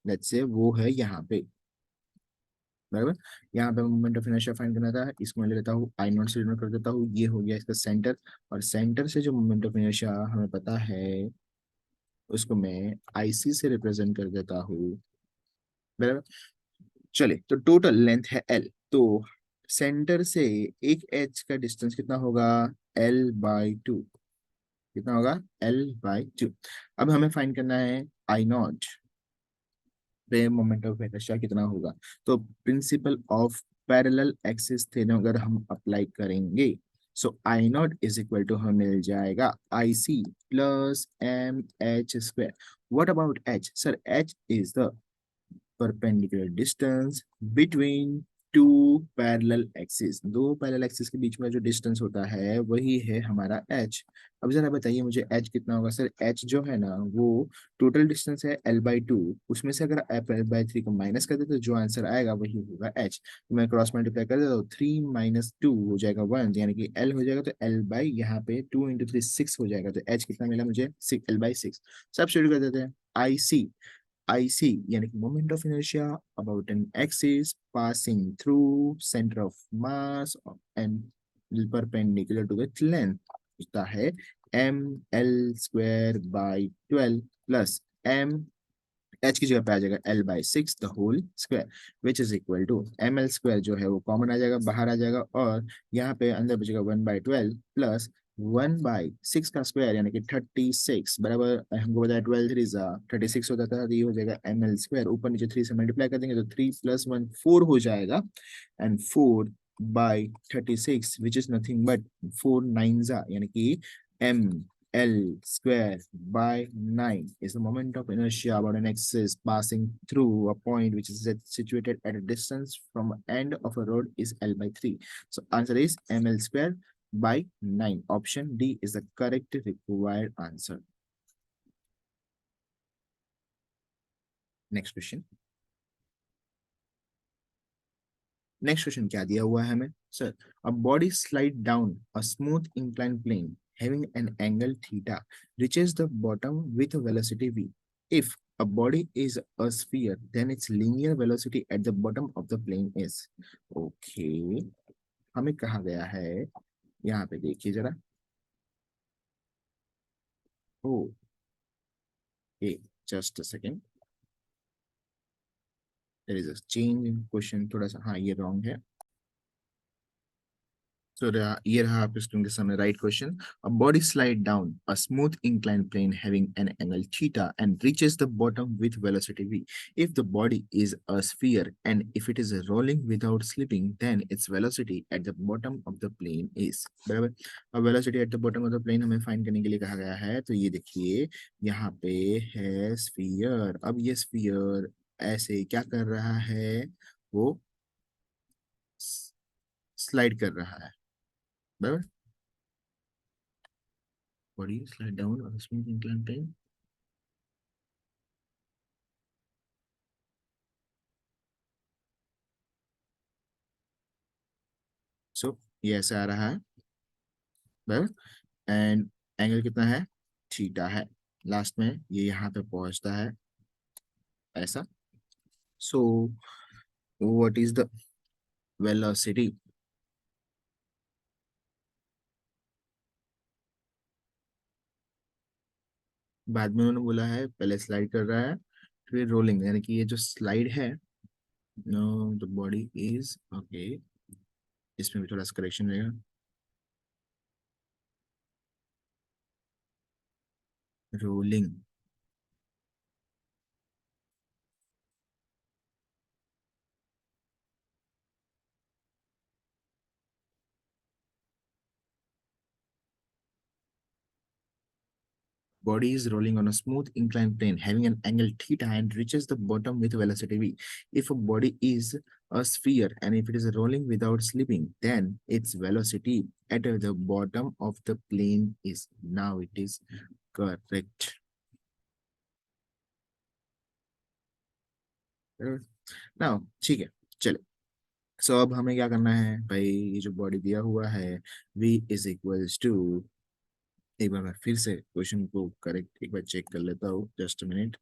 लेट्स से वो है यहाँ पे, बराबर। यहाँ पे मोमेंट ऑफ इनर्शिया फाइंड करना था, इसको मैं ले लेता हूँ आई नॉट से डिनोट कर देता हूँ, ये हो गया इसका सेंटर। और सेंटर से जो मोमेंट ऑफ इनर्शिया हमें पता है उसको मैं आईसी से रिप्रेजेंट कर देता हूँ, बराबर। चले, तो टोटल लेंथ है एल, तो सेंटर से एक एच का डिस्टेंस कितना होगा, L/2। कितना होगा, L/2। अब हमें फाइंड करना है आई नॉट पे मोमेंट ऑफ इनर्शिया कितना होगा। तो principle of parallel axis theorem अगर हम अप्लाई करेंगे, सो आई नॉट इज इक्वल टू हमें मिल जाएगा IC plus MH²। What about H sir, H is the perpendicular distance between to parallel axis, दो पैरेलल एक्सिस के बीच में जो डिस्टेंस होता है वही है हमारा H। अब जरा बताइए मुझे H कितना होगा सर। H जो है ना वो टोटल डिस्टेंस है L/2, उसमें से अगर आप L/3 को माइनस कर दे तो जो आंसर आएगा वही होगा H। तो मैं क्रॉस मल्टीप्लाई कर देता हूँ, 3 - 2 हो जाएगा 1, यानी कि L हो जाएगा, तो L/ यहाँ पे 2 × 3 6 हो जाएगा, तो H कितना मिला मुझे, L/6। सब शुरू कर देते हैं। IC यानी कि moment of inertia about an axis passing through centre of mass and perpendicular to the length होता है ML² / 12 प्लस M, एच की जगह पे आ जाएगा L/6 the whole square, which is equal to ML² जो है वो कॉमन आ जाएगा, बाहर आ जाएगा, और यहाँ पे अंदर बचेगा 1/12 प्लस 1/6 का स्क्वायर यानी कि 36, बराबर हमको बताया 12 × 3 = 36 होता था, तो ये हो जाएगा ML², ऊपर नीचे 3 से मल्टीप्लाई कर देंगे तो 3 + 1 4 हो जाएगा, and 4/36 which is nothing but 4 9 यानी कि ML²/9 is the moment of inertia about an axis passing through a point which is situated at a distance from end of a road is L/3. So answer is ML²/9. Option D is the correct required answer. Next question. Next question क्या दिया हुआ है हमें sir. A body slide down a smooth incline plane having an angle theta reaches the bottom with a velocity v. If a body is a sphere, then its linear velocity at the bottom of the plane is. Okay, हमें कहा गया है, यहाँ पे देखिए जरा। Oh, uh, just a second, there is a change in question, थोड़ा सा, हाँ ये रॉन्ग है। So here have student के सामने right question. A body slide down a smooth inclined plane having an angle theta and reaches the bottom with velocity v. If the body is a sphere and if it is rolling without slipping, then its velocity at the bottom of the plane is, बराबर। अब velocity at the bottom of the plane हमें find करने के लिए कहा गया है, तो ये देखिए यहाँ पे है sphere। अब ये sphere ऐसे क्या कर रहा है, वो स्लाइड कर रहा है, बराबर। Body slide down on a smooth inclined plane. So ये ऐसा आ रहा है, बराबर। एंड एंगल कितना है, थीटा है। लास्ट में ये यहाँ पे पहुंचता है ऐसा। So what is the velocity, बाद में उन्होंने बोला है पहले स्लाइड कर रहा है फिर रोलिंग, यानी कि ये जो स्लाइड है, know the body is okay, इसमें भी थोड़ा सा करेक्शन रहेगा, rolling. Body is rolling on a smooth inclined plane having an angle theta and reaches the bottom with velocity v. If a body is a sphere and if it is rolling without slipping, then its velocity at the bottom of the plane is. Now it is correct. Now, ठीक है, चले। सो अब हमें क्या करना है भाई, ये जो बॉडी दिया हुआ है v इज इक्वल्स टू, एक बार मैं फिर से क्वेश्चन को करेक्ट एक बार चेक कर लेता हूँ, just minute.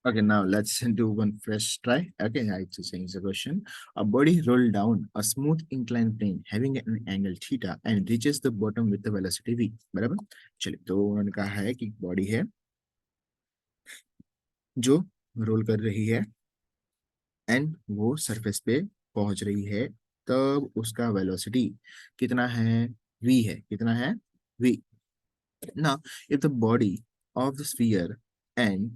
Okay, now let's do one fresh try. Okay, I to change the question. A body roll down a smooth inclined plane having an angle theta and reaches the bottom with the velocity v. बराबर. चलिए, तो उन्होंने कहा है कि बॉडी है जो रोल कर रही है एंड वो सरफेस पे पहुंच रही है, तब उसका वेलोसिटी कितना है? v है. कितना है? v. Now, if the body of the sphere and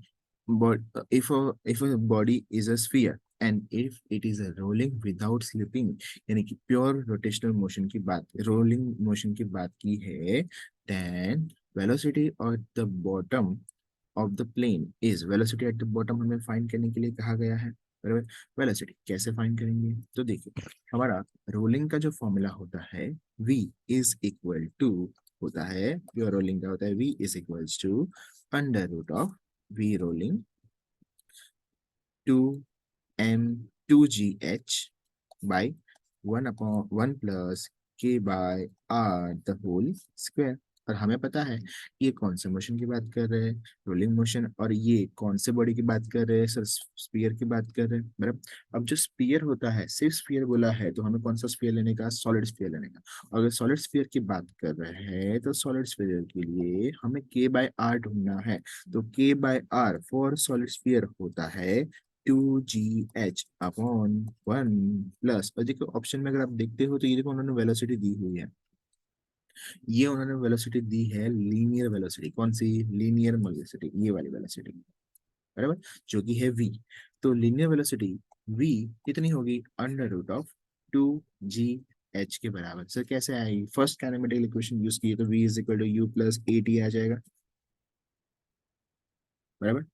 if a body is a sphere and if it is a rolling without slipping, यानी कि प्योर रोटेशनल मोशन की बात, रोलिंग मोशन की बात की है, then velocity at the bottom of the plane is, velocity at the bottom हमें फाइंड करने के लिए कहा गया है. बराबर. वेलोसिटी कैसे फाइंड करेंगे? तो देखिए, हमारा रोलिंग का जो फॉर्मूला होता है v इज इक्वल टू होता है, प्योर रोलिंग का होता है v is equals to under root of v rolling to m2gh by 1 plus k by r the whole square. और हमें पता है कि ये कौन से मोशन की बात कर रहे हैं? Rolling motion. और ये कौन से बॉडी की बात कर रहे हैं सर? स्पीयर की बात कर रहे हैं. बराबर. अब जो स्पीयर होता है, सिर्फ स्पीयर बोला है, तो हमें कौन सा स्पीयर लेने का? सॉलिड स्पीयर लेने का. अगर सॉलिड स्पीयर की बात कर रहे हैं तो सॉलिड स्पीयर के लिए हमें k बाय आर ढूंढना है. तो k by are for solid sphere होता है 2gh/1 प्लस, और देखो ऑप्शन में अगर आप देखते हो तो ये देखो उन्होंने वेलोसिटी दी हुई है. ये उन्होंने वेलोसिटी दी है लीनियर वेलोसिटी. कौन सी? लीनियर वेलोसिटी, ये वाली वेलोसिटी. बराबर. जो कि है v. तो लीनियर वेलोसिटी v कितनी होगी? अंडर रूट ऑफ 2gh के बराबर. सर कैसे आएगी? फर्स्ट काइनेमेटिक इक्वेशन यूज की तो v is equal to u plus a t आ जाएगा. बराबर.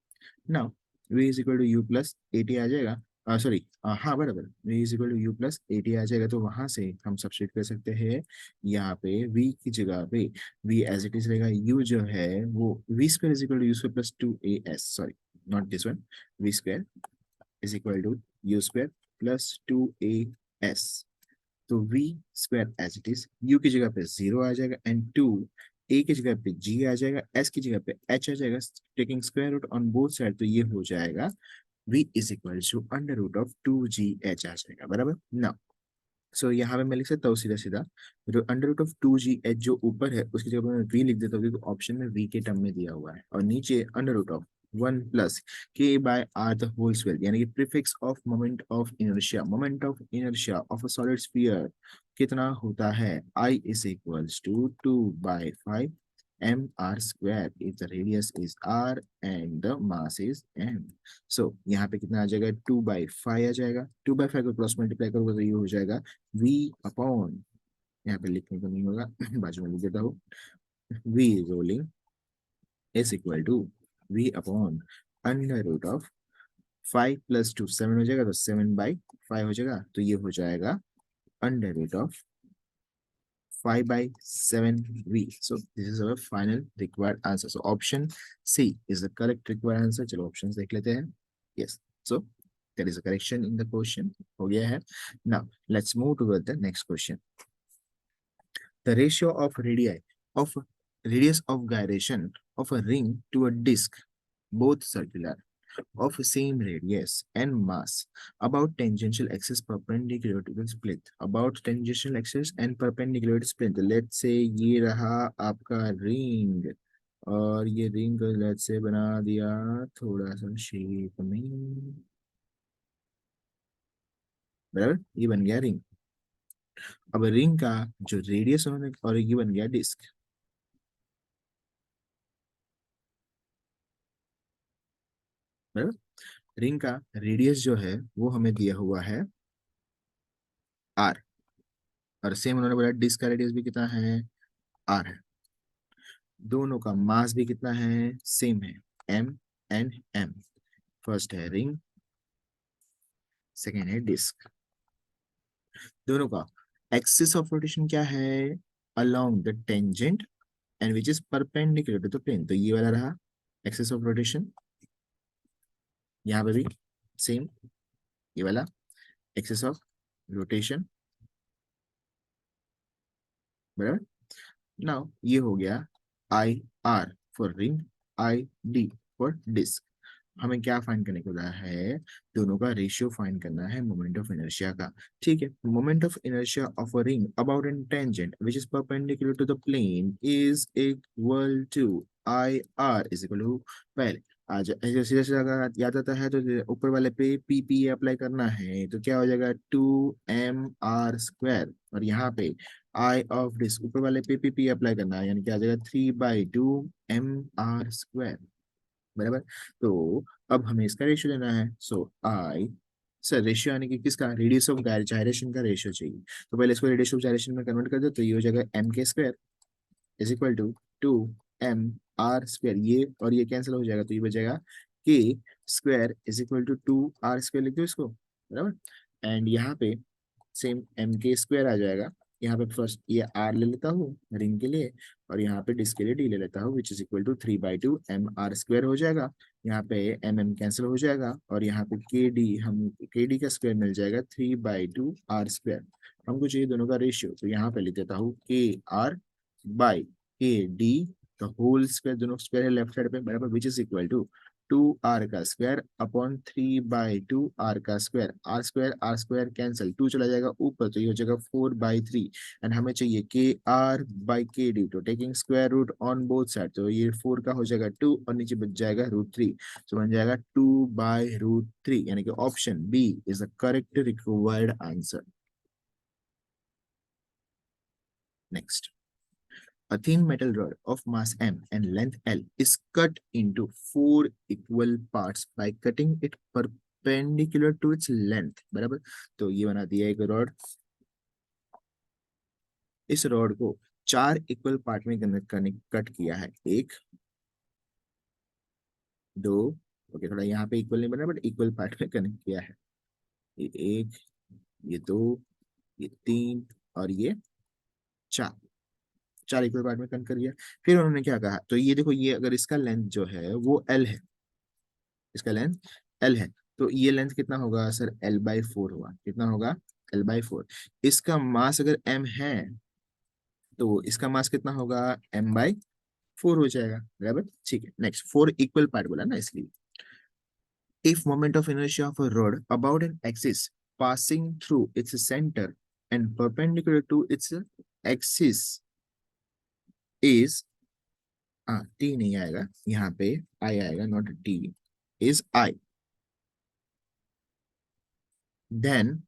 Now v is equal to u plus a t आ जाएगा. सॉरी, हाँ बराबर, v is equal to u plus a t आ जाएगा. तो वहां से हम सब्स्टिट्यूट कर सकते हैं. यहाँ पे v की जगह पे v एज इट इज रहेगा. u जो है वो v square is equal to u square plus two a s, sorry not this one. v square is equal to u square plus two a s. तो v square as it is, u की जगह पे जीरो आ जाएगा एंड टू, a की जगह पे g आ जाएगा, s की जगह पे h आ जाएगा, taking square root on both side. तो ये हो जाएगा v is equal to under root of 2gh आ जाएगा. बराबर ना. सो यहाँ पे मैं लिख सकता हूँ सीधा सीधा अंडर रूट ऑफ 2gh जो ऊपर है उसकी जगह पे मैं v लिख देता हूँ, क्योंकि ऑप्शन में v के टर्म में दिया हुआ है. और नीचे under root of 1 plus k by r the whole square, यानी कि prefix of moment of inertia of a solid sphere कितना होता है? I is equals to 2/5 mr square if the radius is r and the mass is m. सो यहाँ पे कितना आ जाएगा? 2/5 आ जाएगा. 2/5 को क्रॉस मल्टीप्लाई करोगे तो ये हो जाएगा v अपॉन, यहाँ पे लिखने को नहीं होगा बाजू में लिख देता हूँ, v rolling is equal to v upon under root of 5 plus 2 7 हो जाएगा, तो 7/5 हो जाएगा. तो ये हो जाएगा under root of 5/7v. So this is our final required answer. So option C is the correct required answer. चलो options देख लेते हैं. Yes. So there is a correction in the question. हो गया है. Now let's move toward the next question. The ratio of of radius of gyration of a ring to a disc, both circular, of same radius and mass about tangential axis perpendicular to the split, about tangential axis and perpendicular to split. Let's say ये रहा आपका रिंग, और ये रिंग लेट्स से बना दिया थोड़ा सा शेप में. बराबर. ये बन गया रिंग. अब रिंग का जो रेडियस होने और ये बन गया डिस्क. बराबर. रिंग का रेडियस जो है वो हमें दिया हुआ है आर, और सेम उन्होंने बोला डिस्क का रेडियस भी कितना है? आर है. दोनों का मास भी कितना है? सेम है, m एंड m. फर्स्ट है रिंग, सेकेंड है डिस्क. दोनों का एक्सिस ऑफ रोटेशन क्या है? Along the tangent and which is perpendicular to the plane. तो ये वाला रहा एक्सिस ऑफ रोटेशन. यहाँ पे भी सेम ये वाला एक्सिस ऑफ रोटेशन. बराबर. नाउ ये हो गया I r for ring, I d for disk. हमें क्या फाइंड करने को बोला है, दोनों का रेशियो फाइंड करना है मोमेंट ऑफ इनर्शिया का। ठीक है, moment of inertia of a ring about an tangent which is perpendicular to the plane is equal to I r is equal to, पहले आज ऐसे सीधा सीधा अगर याद आता है तो ऊपर वाले पे पी पी अप्लाई करना है, तो क्या हो जाएगा 2 mr स्क्वायर, और यहाँ पे आई ऑफ दिस ऊपर वाले पे पी पी अप्लाई करना है, यानी क्या आ जाएगा 3/2 mr स्क्वायर, बराबर। तो अब हमें इसका रेशियो लेना है, सो आई, सर रेशियो यानी कि किसका, रेडियस ऑफ गायरेशन का रेशियो चाहिए। तो पहले इसको रेडियस ऑफ गायरेशन में कन्वर्ट कर दो, तो ये हो जाएगा m k square is equal to 2 mr square, ये और ये कैंसिल हो जाएगा, तो ये बचेगा k square is equal to 2r square, लिख दो इसको, बराबर। एंड यहाँ पे सेम एम के स्क्वायर आ जाएगा, यहाँ पे फर्स्ट ये आर ले लेता हूँ रिंग के लिए, और यहाँ पे डिस्क के लिए डी ले लेता हूँ, which is equal to 3/2 mr square हो जाएगा। यहाँ पे एम एम कैंसिल हो जाएगा, और यहाँ पे के डी, हम के डी का स्क्वायर मिल जाएगा 3/2 r स्क्वायर। हमको चाहिए दोनों का रेशियो, तो यहाँ पे लिख देता हूँ k r by k d the whole square, दोनों स्क्वायर है लेफ्ट साइड पे, बराबर, which is equal to 2r का स्क्वायर अपॉन 3/2 r का स्क्वायर, आर स्क्वायर कैंसिल, 2 चला जाएगा ऊपर, तो ये हो जाएगा 4/3। एंड हमें चाहिए k r by k d, तो taking square root on both side, तो ये 4 का हो जाएगा 2 और नीचे बच जाएगा √3, तो बन जाएगा 2/√3, यानी कि option B is the correct required answer. Next, a thin metal rod of mass m and length L is cut into 4 equal parts by cutting it perpendicular to its length, बराबर। तो ये बना दिया एक रॉड, इस रॉड को 4 इक्वल पार्ट में कनेक्ट करने कट किया है, 1, 2, ओके थोड़ा यहाँ पे इक्वल नहीं बना बट इक्वल पार्ट में कनेक्ट किया है, ये 1, ये 2, ये 3 और ये 4, 4 इक्वल पार्ट में कट कर दिया। फिर उन्होंने क्या कहा, तो ये देखो, ये अगर इसका लेंथ जो है वो L है, इसका लेंथ L है, तो ये लेंथ कितना होगा सर, L/4 होगा, कितना होगा L/4। इसका मास अगर m है, तो इसका मास कितना होगा m/4 हो जाएगा, बराबर। ठीक है, नेक्स्ट 4 इक्वल पार्ट बोला ना इसलिए, if moment of inertia of a rod about an axis passing through its center and perpendicular to its axis is, t नहीं आएगा यहाँ पे, I आएगा, not t, is I, then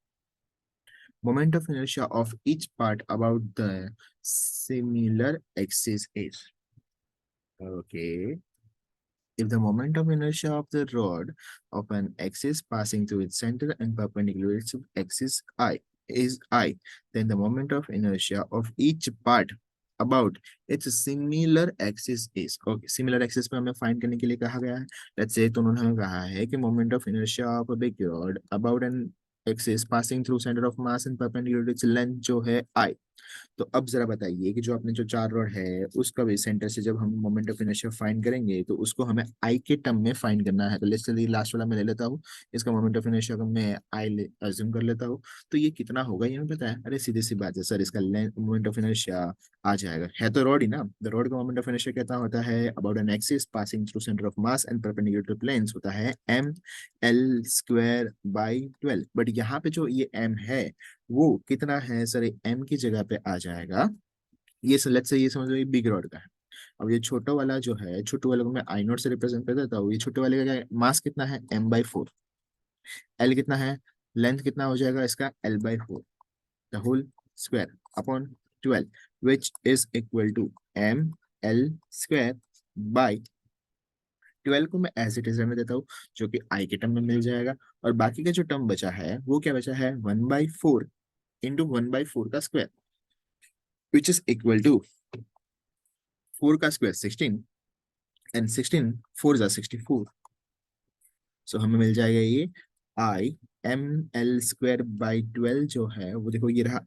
moment of inertia of each part about the similar axis is, okay, if the moment of inertia of the rod of an axis passing through its center and perpendicular to axis I is I, then the moment of inertia of each part about its similar axis is, okay, similar axis पे हमें फाइंड करने के लिए कहा गया है। लेट्स से तो उन्होंने हमें कहा है कि moment of inertia of a big rod about an axis passing through center of mass and perpendicular to its length जो है I, तो अब जरा बताइए कि जो आपने जो 4 रॉड है उसका भी सेंटर से जब हम मोमेंट ऑफ इनर्शिया फाइंड करेंगे तो उसको हमें आई के टर्म में फाइंड करना है। तो लेट्स चलिए लास्ट वाला मैं ले लेता हूँ, इसका मोमेंट ऑफ इनर्शिया को मैं आई अज्यूम कर लेता हूँ, तो ये कितना होगा ये हमें पता है, अरे सीधी सी बात है सर, इसका मोमेंट ऑफ इनर्शिया आ जाएगा, है तो रॉड ही ना, द रॉड का मोमेंट ऑफ इनर्शिया कितना होता है, about an axis passing through centre of mass and perpendicular to planes होता है mL²/12, बट यहाँ पे जो ये m है वो कितना है सर, एम की जगह पे आ जाएगा, ये लेट्स से ये समझ लो ये बिग रॉड का है। अब ये छोटा वाला जो है, छोटे वाले को मैं आई नॉट से रिप्रेजेंट कर देता हूँ, ये छोटे वाले का मास कितना है m/4, एल कितना है, लेंथ कितना हो जाएगा इसका L/4, the whole square upon 12 which is equal to mL²/12 को मैं एज इट इज रहने देता हूँ, जो कि आई के टर्म में मिल जाएगा, और बाकी का जो टर्म बचा है वो क्या बचा है, 1/4 इंटू 1/4 का square, which is equal to 4 का स्क्वायर 16 एंड 16 4 जा 64, सो हमें मिल जाएगा ये आई mL²/12 जो है वो देखो, ये रहा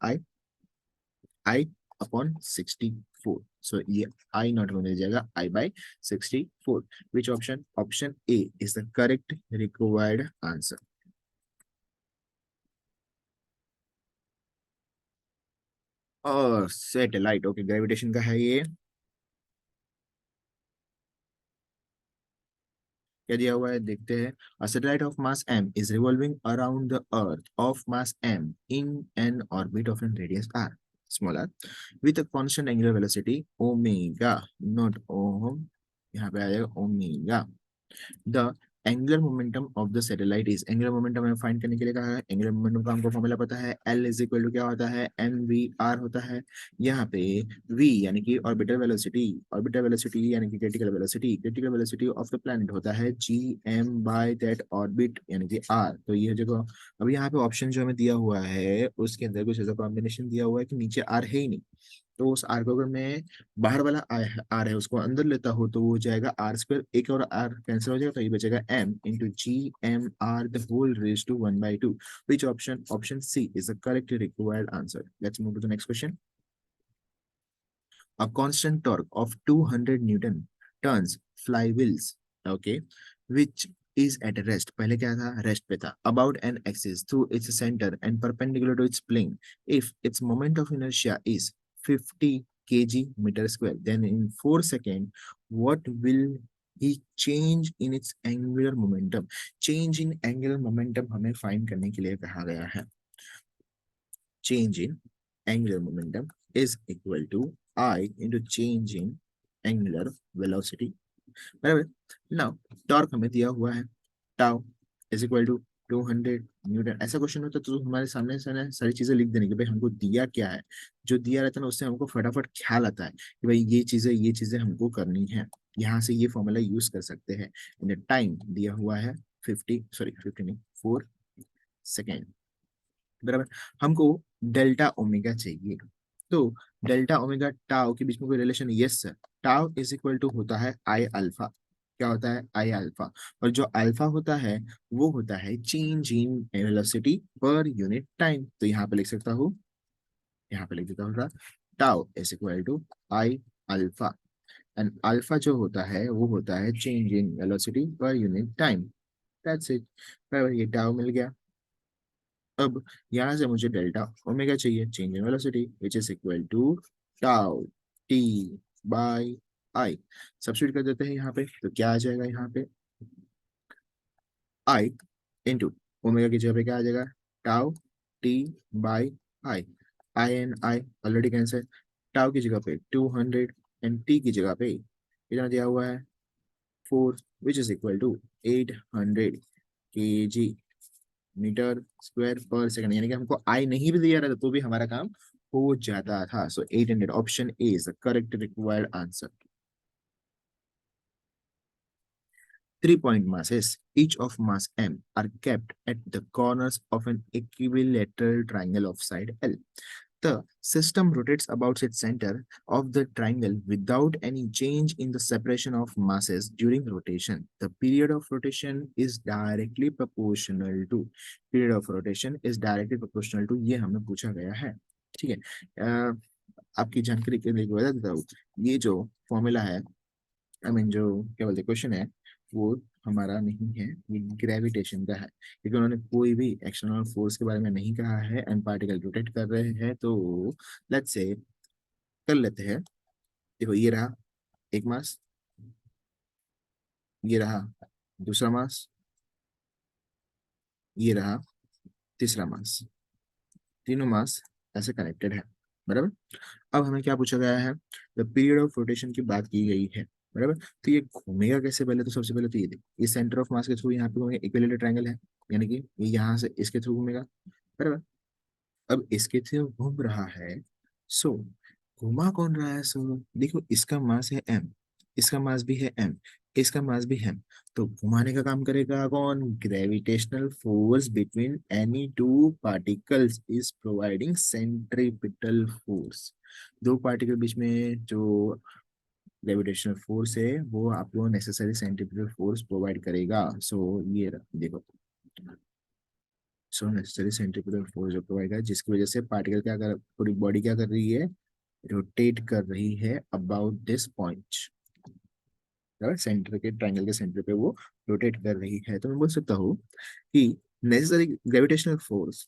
आई अपॉन 64, सो ये आई नॉट में मिल जाएगा I/64, which option, option A is the correct required answer. और सैटेलाइट, ओके, ग्रेविटेशन का है ये, क्या दिया हुआ है देखते हैं। A satellite of mass m is revolving around the earth of mass m in an orbit of an radius r small r with a constant angular velocity omega, not ohm, यहाँ पे आ जाएगा omega. The angular momentum of the satellite is, angular momentum हमें फाइंड करने के लिए कहा है। एंगुलर मोमेंटम का हमको फॉर्मूला पता है, एल इज इक्वल टू क्या होता है, एम वी आर होता है। यहाँ पे वी यानी कि ऑर्बिटल वेलोसिटी, ऑर्बिटल वेलोसिटी यानी कि critical velocity, critical velocity of the planet होता है G M by that orbit यानी कि आर। तो ये जगह अभी यहाँ पे ऑप्शन जो हमें दिया हुआ है उसके अंदर कुछ ऐसा कॉम्बिनेशन दिया हुआ है कि नीचे आर है ही नहीं। तो उस आर को अगर मैं बाहर वाला आर है उसको अंदर लेता हूँ तो वो हो जाएगा आर स्क्वायर, एक और आर कैंसिल हो जाएगा तो ये बचेगा m into G M r the whole raise to 1/2। Which option, option C is the correct required answer. Let's move to the next question. A constant torque of 200 Newton turns flywheels, okay, which is at rest. पहले क्या था, रेस्ट पे था, about an axis through its center and perpendicular to its plane. If its moment of inertia is 50 kg meter square, then in 4 seconds, what will he change in its angular momentum? Change in angular momentum हमें फाइंड करने के लिए कहा गया है। Change in angular momentum is equal to I into change in angular velocity, बराबर। नाउ टॉर्क हमें दिया हुआ है, tau is equal to 200 newton. ऐसा क्वेश्चन होता तो हमारे सामने से ना सारी चीजें लिख देने की भाई हमको दिया क्या है। जो दिया रहता है ना उससे हमको फटाफट ख्याल आता है कि भाई ये चीजें हमको करनी है। यहाँ से ये फॉर्मूला यूज कर सकते हैं। टाइम दिया हुआ है 50 नहीं 4 सेकेंड, बराबर। हमको डेल्टा ओमेगा चाहिए। तो डेल्टा ओमेगा टाउ के बीच में कोई relation, yes sir. Tau is equal to होता है आई अल्फा। क्या होता है, आई अल्फा। और जो अल्फा होता है वो होता है change in velocity per unit time. तो यहाँ पे लिख सकता हूँ, यहाँ पे लिख देता हूँ tau is equal to I alpha. And alpha जो होता है वो होता है change in velocity per unit time. That's it, बराबर। ये टाउ मिल गया। अब यहां से मुझे डेल्टा ओमेगा चाहिए, change in velocity which is equal to tau t by I. Substitute कर देते हैं यहाँ पे तो क्या आ जाएगा, यहाँ पे आई इंटू ओमेगा की जगह पे क्या आ जाएगा, tau t by I. I and I already cancel. Tau की जगह पे 200 एंड टी की जगह पे कितना दिया हुआ है 4 which is equal to 800 kg metre square per second. यानी कि हमको आई नहीं भी दिया रहता तो भी हमारा काम हो जाता था। सो 800 option A is the correct required answer. 3 point masses, each of mass m, are kept at the corners of an equilateral triangle of side L. The system rotates about its center of the triangle without any change in the separation of masses during rotation. The period of rotation is directly proportional to, period of rotation is directly proportional to, ये हमें पूछा गया है। ठीक है। आपकी जानकारी के लिए बता देता हूँ, ये जो फॉर्मूला है, आई मीन जो क्या बोलते क्वेश्चन है, वो हमारा नहीं है, ये ग्रेविटेशन का है। क्योंकि उन्होंने कोई भी एक्सटर्नल फोर्स के बारे में नहीं कहा है एंड पार्टिकल रोटेट कर रहे हैं। तो लेट्स से कर लेते हैं। देखो ये रहा एक मास, ये रहा दूसरा मास, ये रहा तीसरा मास। तीनों मास ऐसे कनेक्टेड है, बराबर। अब हमें क्या पूछा गया है, द पीरियड ऑफ रोटेशन की बात की गई है, बराबर। तो ये घूमेगा कैसे, पहले तो सबसे पहले तो ये देखो, ये सेंटर ऑफ मास के थ्रू यहाँ पे घूमेगा, इक्विलेटरल ट्रायंगल है, यानी कि ये यहाँ से इसके थ्रू घूमेगा, बराबर। अब इसके थ्रू घूम रहा है, सो घुमा कौन रहा है, सो देखो इसका मास है m, इसका मास भी है m, इसका मास भी है m। तो घुमाने का काम करेगा कौन, gravitational force between any two particles is providing centripetal force. दो पार्टिकल बीच में जो ग्रेविटेशनल फोर्स है वो आपको नेसेसरी सेंट्रीपिटल फोर्स प्रोवाइड करेगा। सो ये देखो, सो नेसेसरी सेंट्रीपिटल फोर्स जो प्रोवाइड है जिसकी वजह से पार्टिकल क्या कर, पूरी बॉडी क्या कर रही है, रोटेट कर रही है अबाउट दिस पॉइंट, सेंटर के ट्रायंगल के सेंटर पे वो रोटेट कर रही है। तो मैं बोल सकता हूँ कि नेसेसरी ग्रेविटेशनल फोर्स,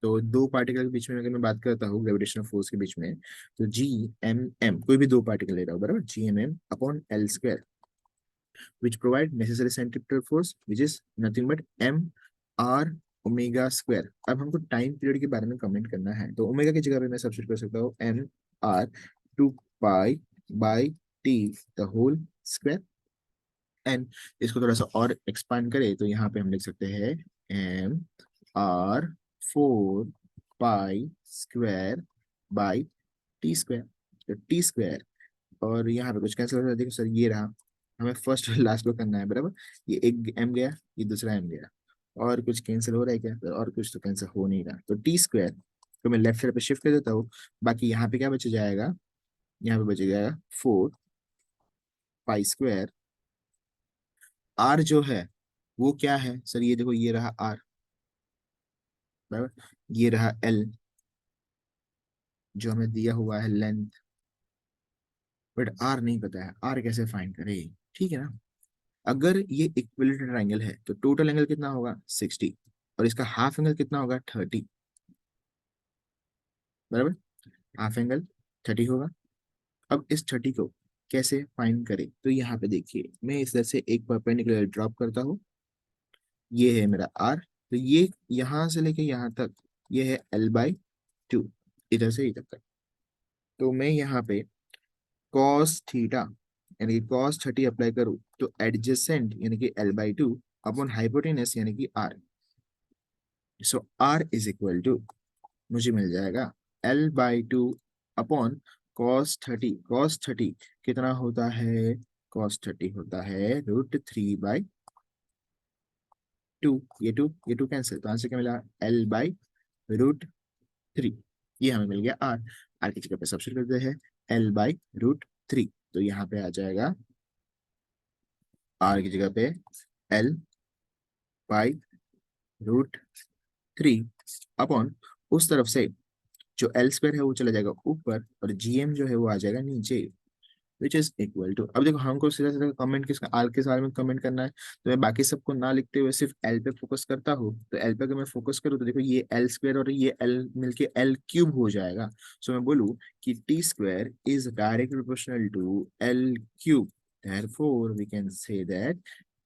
तो दो पार्टिकल के बीच में अगर मैं बात करता हूँ ग्रेविटेशनल फोर्स के बीच में, तो जी एम एम, कोई भी दो पार्टिकल ले रहा हूँ, बराबर, G M m upon l square. which provide necessary centripetal force, which is nothing but m r omega square. अब हमको टाइम पीरियड के बारे में कमेंट करना है, तो ओमेगा की जगह पे मैं सब्स्टिट्यूट कर सकता हूँ m r two pi by t the whole square. And इसको थोड़ा सा और एक्सपांड करें तो यहाँ पे हम लिख सकते हैं m r four pi square by t square. तो टी स्क्वायर और यहाँ पे कुछ कैंसिल हो रहा है, देखो सर ये रहा, हमें फर्स्ट और लास्ट को करना है बराबर। ये एक एम गया, ये दूसरा एम गया, और कुछ कैंसिल हो रहा है क्या? तो और कुछ तो कैंसिल हो नहीं रहा, तो टी स्क्वायर तो मैं लेफ्ट साइड पे शिफ्ट कर देता हूँ। बाकी यहाँ पे क्या बच जाएगा, यहाँ पे बच जाएगा फोर पाई स्क्वायर। आर जो है वो क्या है सर, ये देखो ये रहा आर बराबर, ये रहा एल जो हमें दिया हुआ है लेंथ, बट आर नहीं पता है, आर कैसे फाइंड करें? ठीक है ना। अगर ये इक्विलेटरल ट्रायंगल है तो टोटल एंगल कितना होगा 60, और इसका हाफ एंगल कितना होगा 30 बराबर। हाफ एंगल 30 होगा। अब इस 30 को कैसे फाइंड करें, तो यहाँ पे देखिए मैं इस तरह से एक परपेंडिकुलर ड्रॉप करता हूँ। ये है मेरा आर, तो ये यहाँ से लेके यहाँ तक ये है एल बाई टू, इधर से इधर तक। तो मैं यहाँ पे कॉस थीटा यानी कि कॉस 30 अप्लाई करूँ तो एडजेसेंट यानी कि l by two upon hypotenuse यानी कि r, so r is equal to मुझे मिल जाएगा l by two upon cos 30 कितना होता है, कॉस 30 होता है √3/2। ये टू कैंसिल, तो आंसर क्या मिला L/√3। ये हमें मिल गया आर। आर की जगह पे सब्स्टिट्यूट करते हैं L/√3, तो यहाँ पे आ जाएगा आर की जगह पे L/√3 अपॉन उस तरफ से जो एल स्क्वायर है वो चला जाएगा ऊपर और जीएम जो है वो आ जाएगा नीचे, विच इज इक्वल टू। अब देखो हमको सीधा सीधा कमेंट किसका, आर के बारे में कमेंट करना है, तो मैं बाकी सबको ना लिखते हुए सिर्फ एल पे फोकस करता हूँ। तो एल पे अगर मैं फोकस करूँ तो देखो ये एल स्क्वायर और ये एल मिलके एल क्यूब हो जाएगा। सो मैं बोलूँ कि t square is directly proportional to l cube, therefore we can say that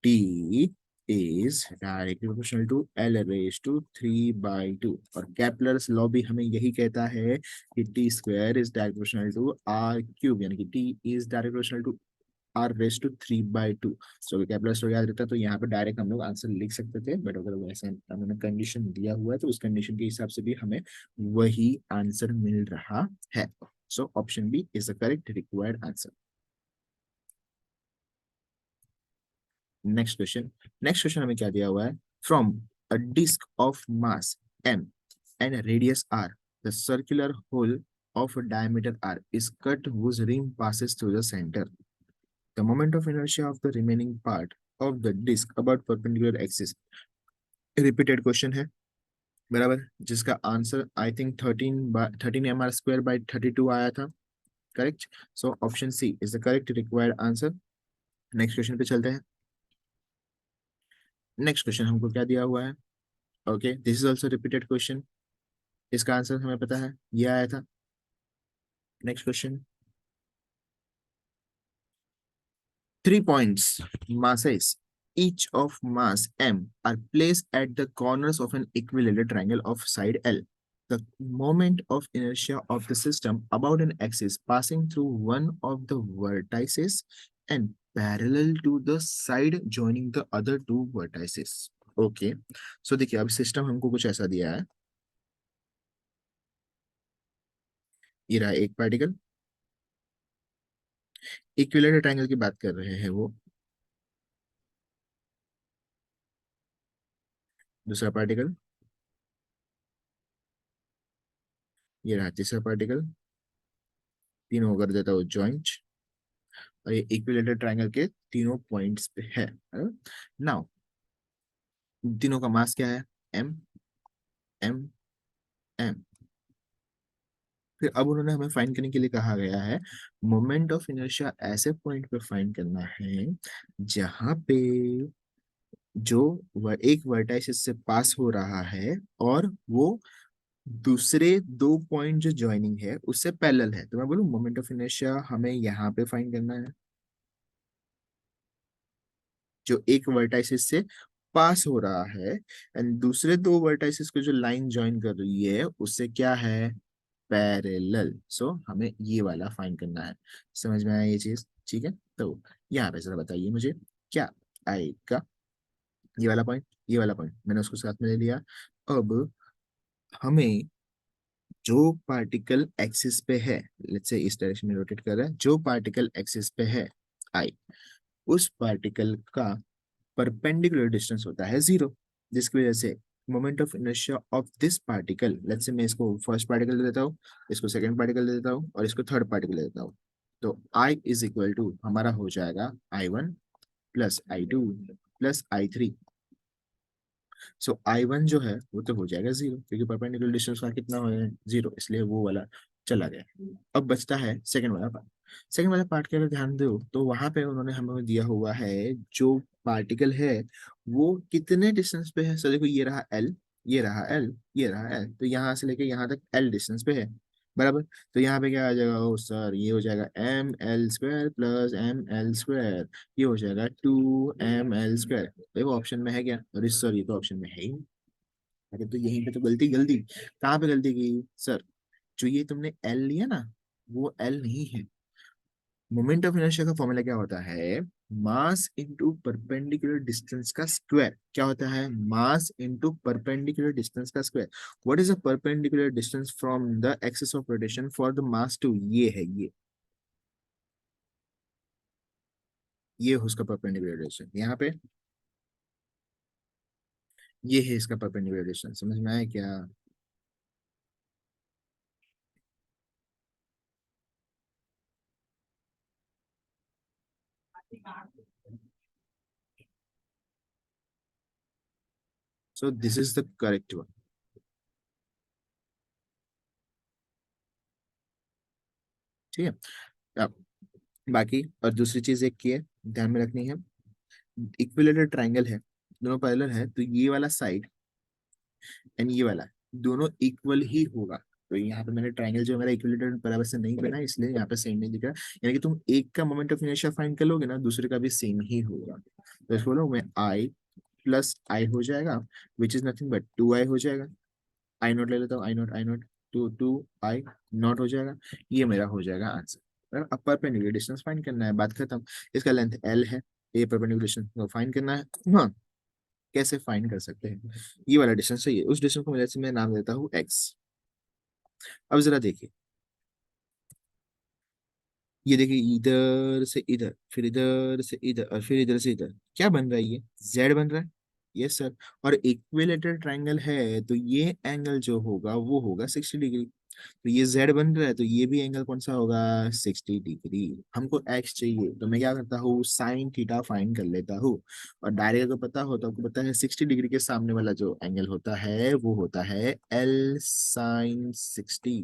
t is directly proportional to L raised to 3/2। और कैपलर्स लॉ भी हमें यही कहता है कि t square is direct proportional to r cube, यानी कि t is direct proportional to r raise to 3/2। So Kepler's law याद रहता है तो यहाँ पे डायरेक्ट हम लोग आंसर लिख सकते थे, बट अगर वैसे हमने कंडीशन दिया हुआ है तो उस कंडीशन के हिसाब से भी हमें वही आंसर मिल रहा है। So option B is the correct required answer. Next question हमें क्या दिया हुआ है, from a disc of mass m and radius r, the circular hole of a diameter r is cut whose ring passes through the center. The moment of inertia of the remaining part of the disk about perpendicular axis। Repeated question है बराबर, जिसका answer I think 13 mr² by 32 आया था, correct. So option C is the correct required answer. Next question पे चलते हैं। नेक्स्ट क्वेश्चन हमको क्या दिया हुआ है, okay this is also repeated question, इसका आंसर हमें पता है, ये आया था। Next question, 3 points masses each of mass m are placed at the corners of an equilateral triangle of side L. The moment of inertia of the system about an axis passing through one of the vertices and parallel to the side joining the other two vertices. Okay, so देखिए अब सिस्टम हमको कुछ ऐसा दिया है, ये रहा एक पार्टिकल, इक्विलेटरल ट्रायंगल की बात कर रहे हैं वो, दूसरा पार्टिकल, ये रहा तीसरा पार्टिकल, तीनों कर देता हूँ ज्वाइंट, और ये इक्विलेटरल ट्रायंगल के तीनों पॉइंट्स पे है। नाउ तीनों का मास क्या है, एम एम एम। फिर अब उन्होंने हमें फाइंड करने के लिए कहा गया है मोमेंट ऑफ इनर्शिया ऐसे पॉइंट पे फाइंड करना है जहां पे जो एक वर्टाइसिस से पास हो रहा है और वो दूसरे दो पॉइंट जो ज्वाइनिंग है उससे पैरेलल है। तो मैं बोलूँ मोमेंट ऑफ इनर्शिया हमें यहाँ पे फाइंड करना है, जो एक वर्टाइसिस से पास हो रहा है, एंड दूसरे दो वर्टाइसिस को जो लाइन ज्वाइन कर रही है उससे क्या है, पैरेलल। सो हमें ये वाला फाइंड करना है। समझ में आया ये चीज? ठीक है, तो यहाँ पे जरा बताइए मुझे क्या आएगा। ये वाला पॉइंट, ये वाला पॉइंट मैंने उसको साथ में ले लिया। अब हमें जो पार्टिकल एक्सिस पे है, लेट्स से इस डायरेक्शन में रोटेट कर रहा है, जो पार्टिकल एक्सिस पे है आई, उस पार्टिकल का परपेंडिकुलर डिस्टेंस होता है जीरो, जिसकी वजह से moment of inertia of this particle, let's say मैं इसको फर्स्ट पार्टिकल दे देता हूँ, इसको सेकंड पार्टिकल दे देता हूँ और इसको थर्ड पार्टिकल दे देता हूँ। तो आई इज इक्वल टू हमारा हो जाएगा I1 plus I2 plus I3। सो I1 जो है वो तो हो जाएगा जीरो, क्योंकि परपेंडिकुलर डिस्टेंस का कितना है, जीरो, इसलिए वो वाला चला गया। अब बचता है सेकंड वाला पार्ट। सेकंड वाला पार्ट के अगर ध्यान दो तो वहां पे उन्होंने हमें दिया हुआ है जो पार्टिकल है वो कितने डिस्टेंस पे है। सो देखो, ये रहा एल, ये रहा एल, ये रहा एल, तो यहाँ से लेके यहाँ तक एल डिस्टेंस पे है, बराबर। तो यहाँ पे क्या आ जाएगा, ओ सर, ये हो जाएगा ML² प्लस ML², ये हो जाएगा 2ML²। देखो ऑप्शन में है क्या, अरे सर ये तो ऑप्शन में है ही नहीं। अरे तो यहीं पे तो गलती, गलती कहाँ पे गलती की सर? जो ये तुमने एल लिया ना, वो एल नहीं है। मोमेंट ऑफ इनर्शिया का फॉर्मूला क्या होता है, मास इनटू परपेंडिकुलर डिस्टेंस का स्क्वायर। क्या होता है, मास इनटू परपेंडिकुलर डिस्टेंस का square. What is a perpendicular distance from the axis of rotation for the mass two, ये है ये है उसका परपेंडिकुलर डिस्टेंस यहाँ पे, ये है इसका परपेंडिकुलर डिस्टेंस। समझ में आया क्या? सो this is the correct one. ठीक है। अब बाकी और दूसरी चीज एक की है, ध्यान में रखनी है। इक्विलेटरल ट्रायंगल है, दोनों पैरेलल है, तो ये वाला साइड एंड ये वाला दोनों इक्वल ही होगा। तो यहाँ पे मैंने ट्रायंगल जो मेरा इक्विलेटरल बराबर से नहीं बना, इसलिए यहाँ पे सेम नहीं दिख रहा। यानी कि तुम एक का मोमेंट ऑफ इनर्शिया फाइंड कर लोगे ना, दूसरे का भी सेम ही होगा। तो इसको बोलो मैं आई प्लस आई हो जाएगा, which is nothing but 2I हो जाएगा। आई नॉट ले लेता हूँ, आई नॉट, 2I नॉट हो जाएगा। ये मेरा हो जाएगा आंसर। अब परपेंडिकुलर डिस्टेंस फाइंड करना है, बात खत्म। इसका लेंथ L है, ये परपेंडिकुलर डिस्टेंस फाइंड करना है। हाँ, कैसे फाइंड कर सकते हैं, ये वाला डिस्टेंस चाहिए, उस डिस्टेंस को मैं नाम देता हूँ x। अब जरा देखिए, ये देखिए, इधर से इधर, फिर इधर से इधर और फिर इधर से इधर, क्या बन रहा है, ये z बन रहा है। Yes sir. और इक्विलेटरल ट्रायंगल है तो ये एंगल जो होगा वो होगा 60 डिग्री। तो ये z बन रहा है तो ये भी एंगल कौन सा होगा, 60 डिग्री। हमको x चाहिए तो मैं क्या करता हूँ, साइन थीटा फाइंड कर लेता हूँ। और डायरेक्ट अगर पता हो तो आपको पता है 60 डिग्री के सामने वाला जो एंगल होता है वो होता है L sin 60।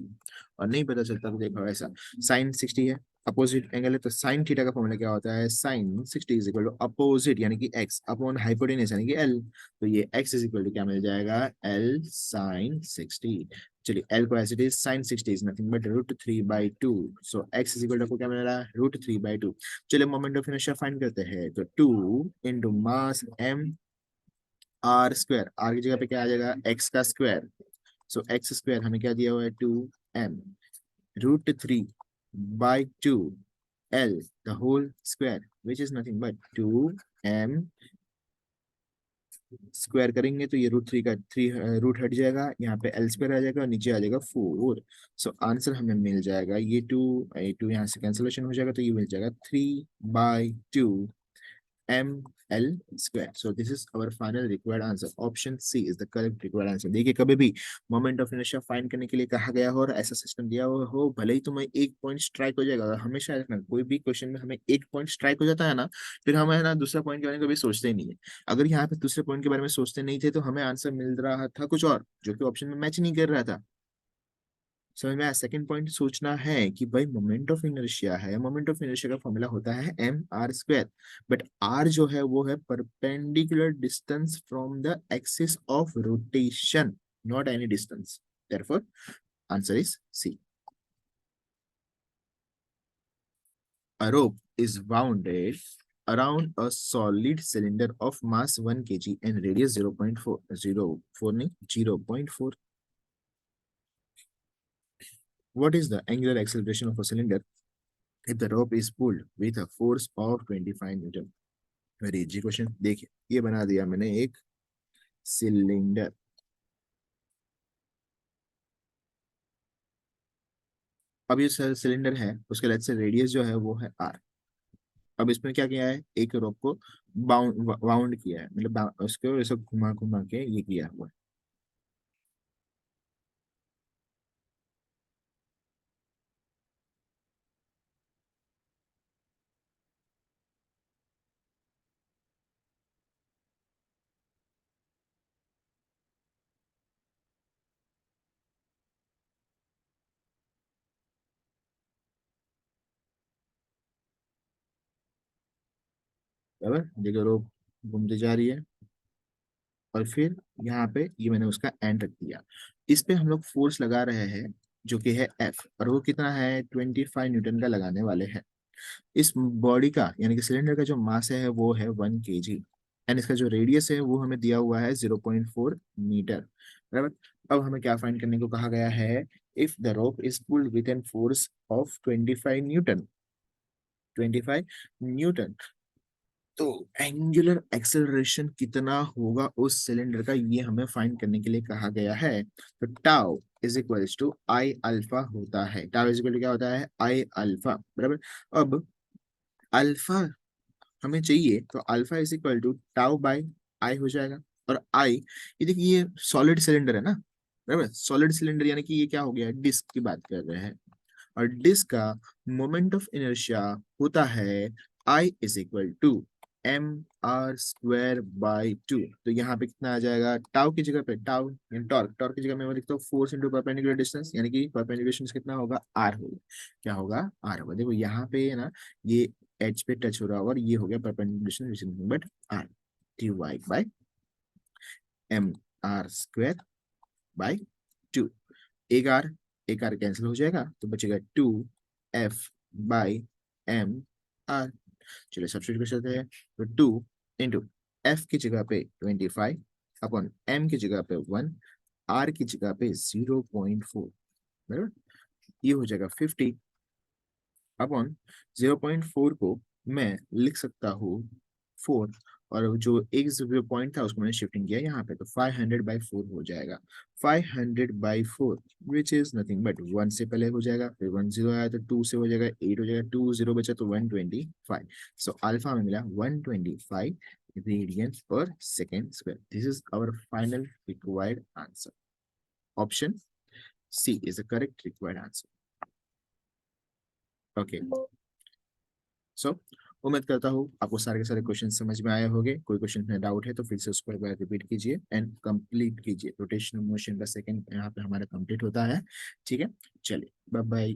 और नहीं पता चलता तो देखो ऐसा, sin 60 है, अपोजिट एंगल है, तो साइन थीटा का फॉर्मूला क्या होता है, sin 60 is equal to opposite यानी कि x अपॉन हाइपोटेनस यानी कि L। तो ये x इज इक्वल टू क्या मिल जाएगा, L sin 60। चलिए एल को as it is, sin 60 is nothing but √3/2। So x is equal to आपको क्या मिल रहा है, √3/2। चलिए मोमेंट ऑफ इनर्शिया फाइंड करते हैं, तो 2 × मास m r², r की जगह पे क्या आ जाएगा, x का स्क्वायर। सो एक्स स्क्वायर हमें क्या दिया हुआ है, 2m √3/2 l the whole square which is nothing but 2m square करेंगे तो ये √3 का 3 रूट हट जाएगा, यहाँ पे L² आ जाएगा और नीचे आ जाएगा 4। सो आंसर हमें मिल जाएगा, ये टू यहाँ से कैंसिलेशन हो जाएगा, तो ये मिल जाएगा 3/2 ML²। So this is our final required answer, option C is the correct required answer. देखिए कभी भी मोमेंट ऑफ इनर्शिया फाइंड करने के लिए कहा गया हो और ऐसा सिस्टम दिया हुआ हो, भले ही तुम्हें एक पॉइंट स्ट्राइक हो जाएगा, अगर हमेशा रखना कोई भी क्वेश्चन में हमें एक पॉइंट स्ट्राइक हो जाता है ना, फिर हम है ना दूसरा पॉइंट के बारे में कभी सोचते ही नहीं है। अगर यहाँ पे दूसरे पॉइंट के बारे में सोचते नहीं थे तो हमें आंसर मिल रहा था कुछ और, जो कि ऑप्शन में मैच नहीं कर रहा था। समझ में आया? सेकंड पॉइंट सोचना है कि भाई मोमेंट ऑफ इनर्शिया है, मोमेंट ऑफ इनर्शिया का फॉर्मूला होता है mr², बट r जो है वो है perpendicular distance from the axis of rotation, not any distance. therefore answer is C. A rope is wounded around a solid cylinder of mass 1 kg and radius 0.4 नहीं 0.4. What is the angular acceleration of a cylinder if the rope is pulled with a force of 25 Newton? Very easy question. देखिए ये बना दिया मैंने एक सिलेंडर. अब ये सिलेंडर है, उसके लेट से रेडियस जो है वो है आर. अब इसमें क्या किया है, एक रोप को बाउंड किया है, मतलब उसको ऐसे घुमा घुमा के ये किया हुआ है. बराबर. देखो रोप घूमती जा रही है और फिर यहाँ पे ये मैंने उसका एंड रख दिया. इस पे हम लोग फोर्स लगा रहे हैं जो कि है एफ, और वो कितना है 25 न्यूटन का लगाने वाले हैं. इस बॉडी का यानी कि सिलेंडर का जो मास है वो है 1 kg, एंड इसका जो रेडियस है वो हमें दिया हुआ है 0.4 मीटर. बराबर. अब हमें क्या फाइंड करने को कहा गया है, if the rope is pulled with an force of 25 newton. 25 newton. तो एंगुलर एक्सेलरेशन कितना होगा उस सिलेंडर का, ये हमें फाइंड करने के लिए कहा गया है. तो tau is equals to I alpha होता है. टाउ इज इक्वल टू क्या होता है, आई अल्फा. बराबर. अब अल्फा हमें चाहिए तो alpha is equal to tau by I हो जाएगा. और आई, ये देखिए ये सॉलिड सिलेंडर है ना. बराबर. सॉलिड सिलेंडर यानी कि ये क्या हो गया, डिस्क की बात कर रहे हैं. और डिस्क का मोमेंट ऑफ इनर्शिया होता है I is equal to m are square by two. तो यहाँ पे कितना आ जाएगा, टाउ की जगह पे टाउ, टॉर्क, टॉर्क की जगह में मैं लिखता हूँ फोर्स इंटू परपेंडिकुलर डिस्टेंस, यानी कि परपेंडिकुलर डिस्टेंस कितना होगा, आर होगा. क्या होगा, आर होगा. देखो यहाँ पे है ना, ये एच पे टच हो रहा होगा और ये हो गया perpendicular distance which is nothing but r. Divide by m are square by two. एक आर कैंसिल हो जाएगा तो बचेगा 2 एफ बाई एम आर. चलिए सब्स्टिट्यूट कर सकते हैं. तो 2 इंटू एफ की जगह पे 25 अपॉन एम की जगह पे 1, आर की जगह पे 0.4. बराबर. ये हो जाएगा 50 अपॉन 0.4 को मैं लिख सकता हूँ 4, और जो एक जो पॉइंट था उसको मैंने शिफ्टिंग किया यहाँ पे, तो 500/4 हो जाएगा. 500/4 विच इज नथिंग बट 1 से पहले हो जाएगा, फिर 1 0 आया तो 2 से हो जाएगा, 8 हो जाएगा, 2 0 बचा तो 125. सो अल्फा में मिला 125 radian per second square. This is our final required answer. Option C is the correct required answer. Okay. So उम्मीद करता हूँ आपको सारे के सारे क्वेश्चन समझ में आए होंगे. कोई क्वेश्चन में डाउट है तो फिर से उसको एक बार रिपीट कीजिए एंड कंप्लीट कीजिए. रोटेशनल मोशन का सेकंड यहाँ पे हमारा कंप्लीट होता है. ठीक है. चलिए बाय बाय.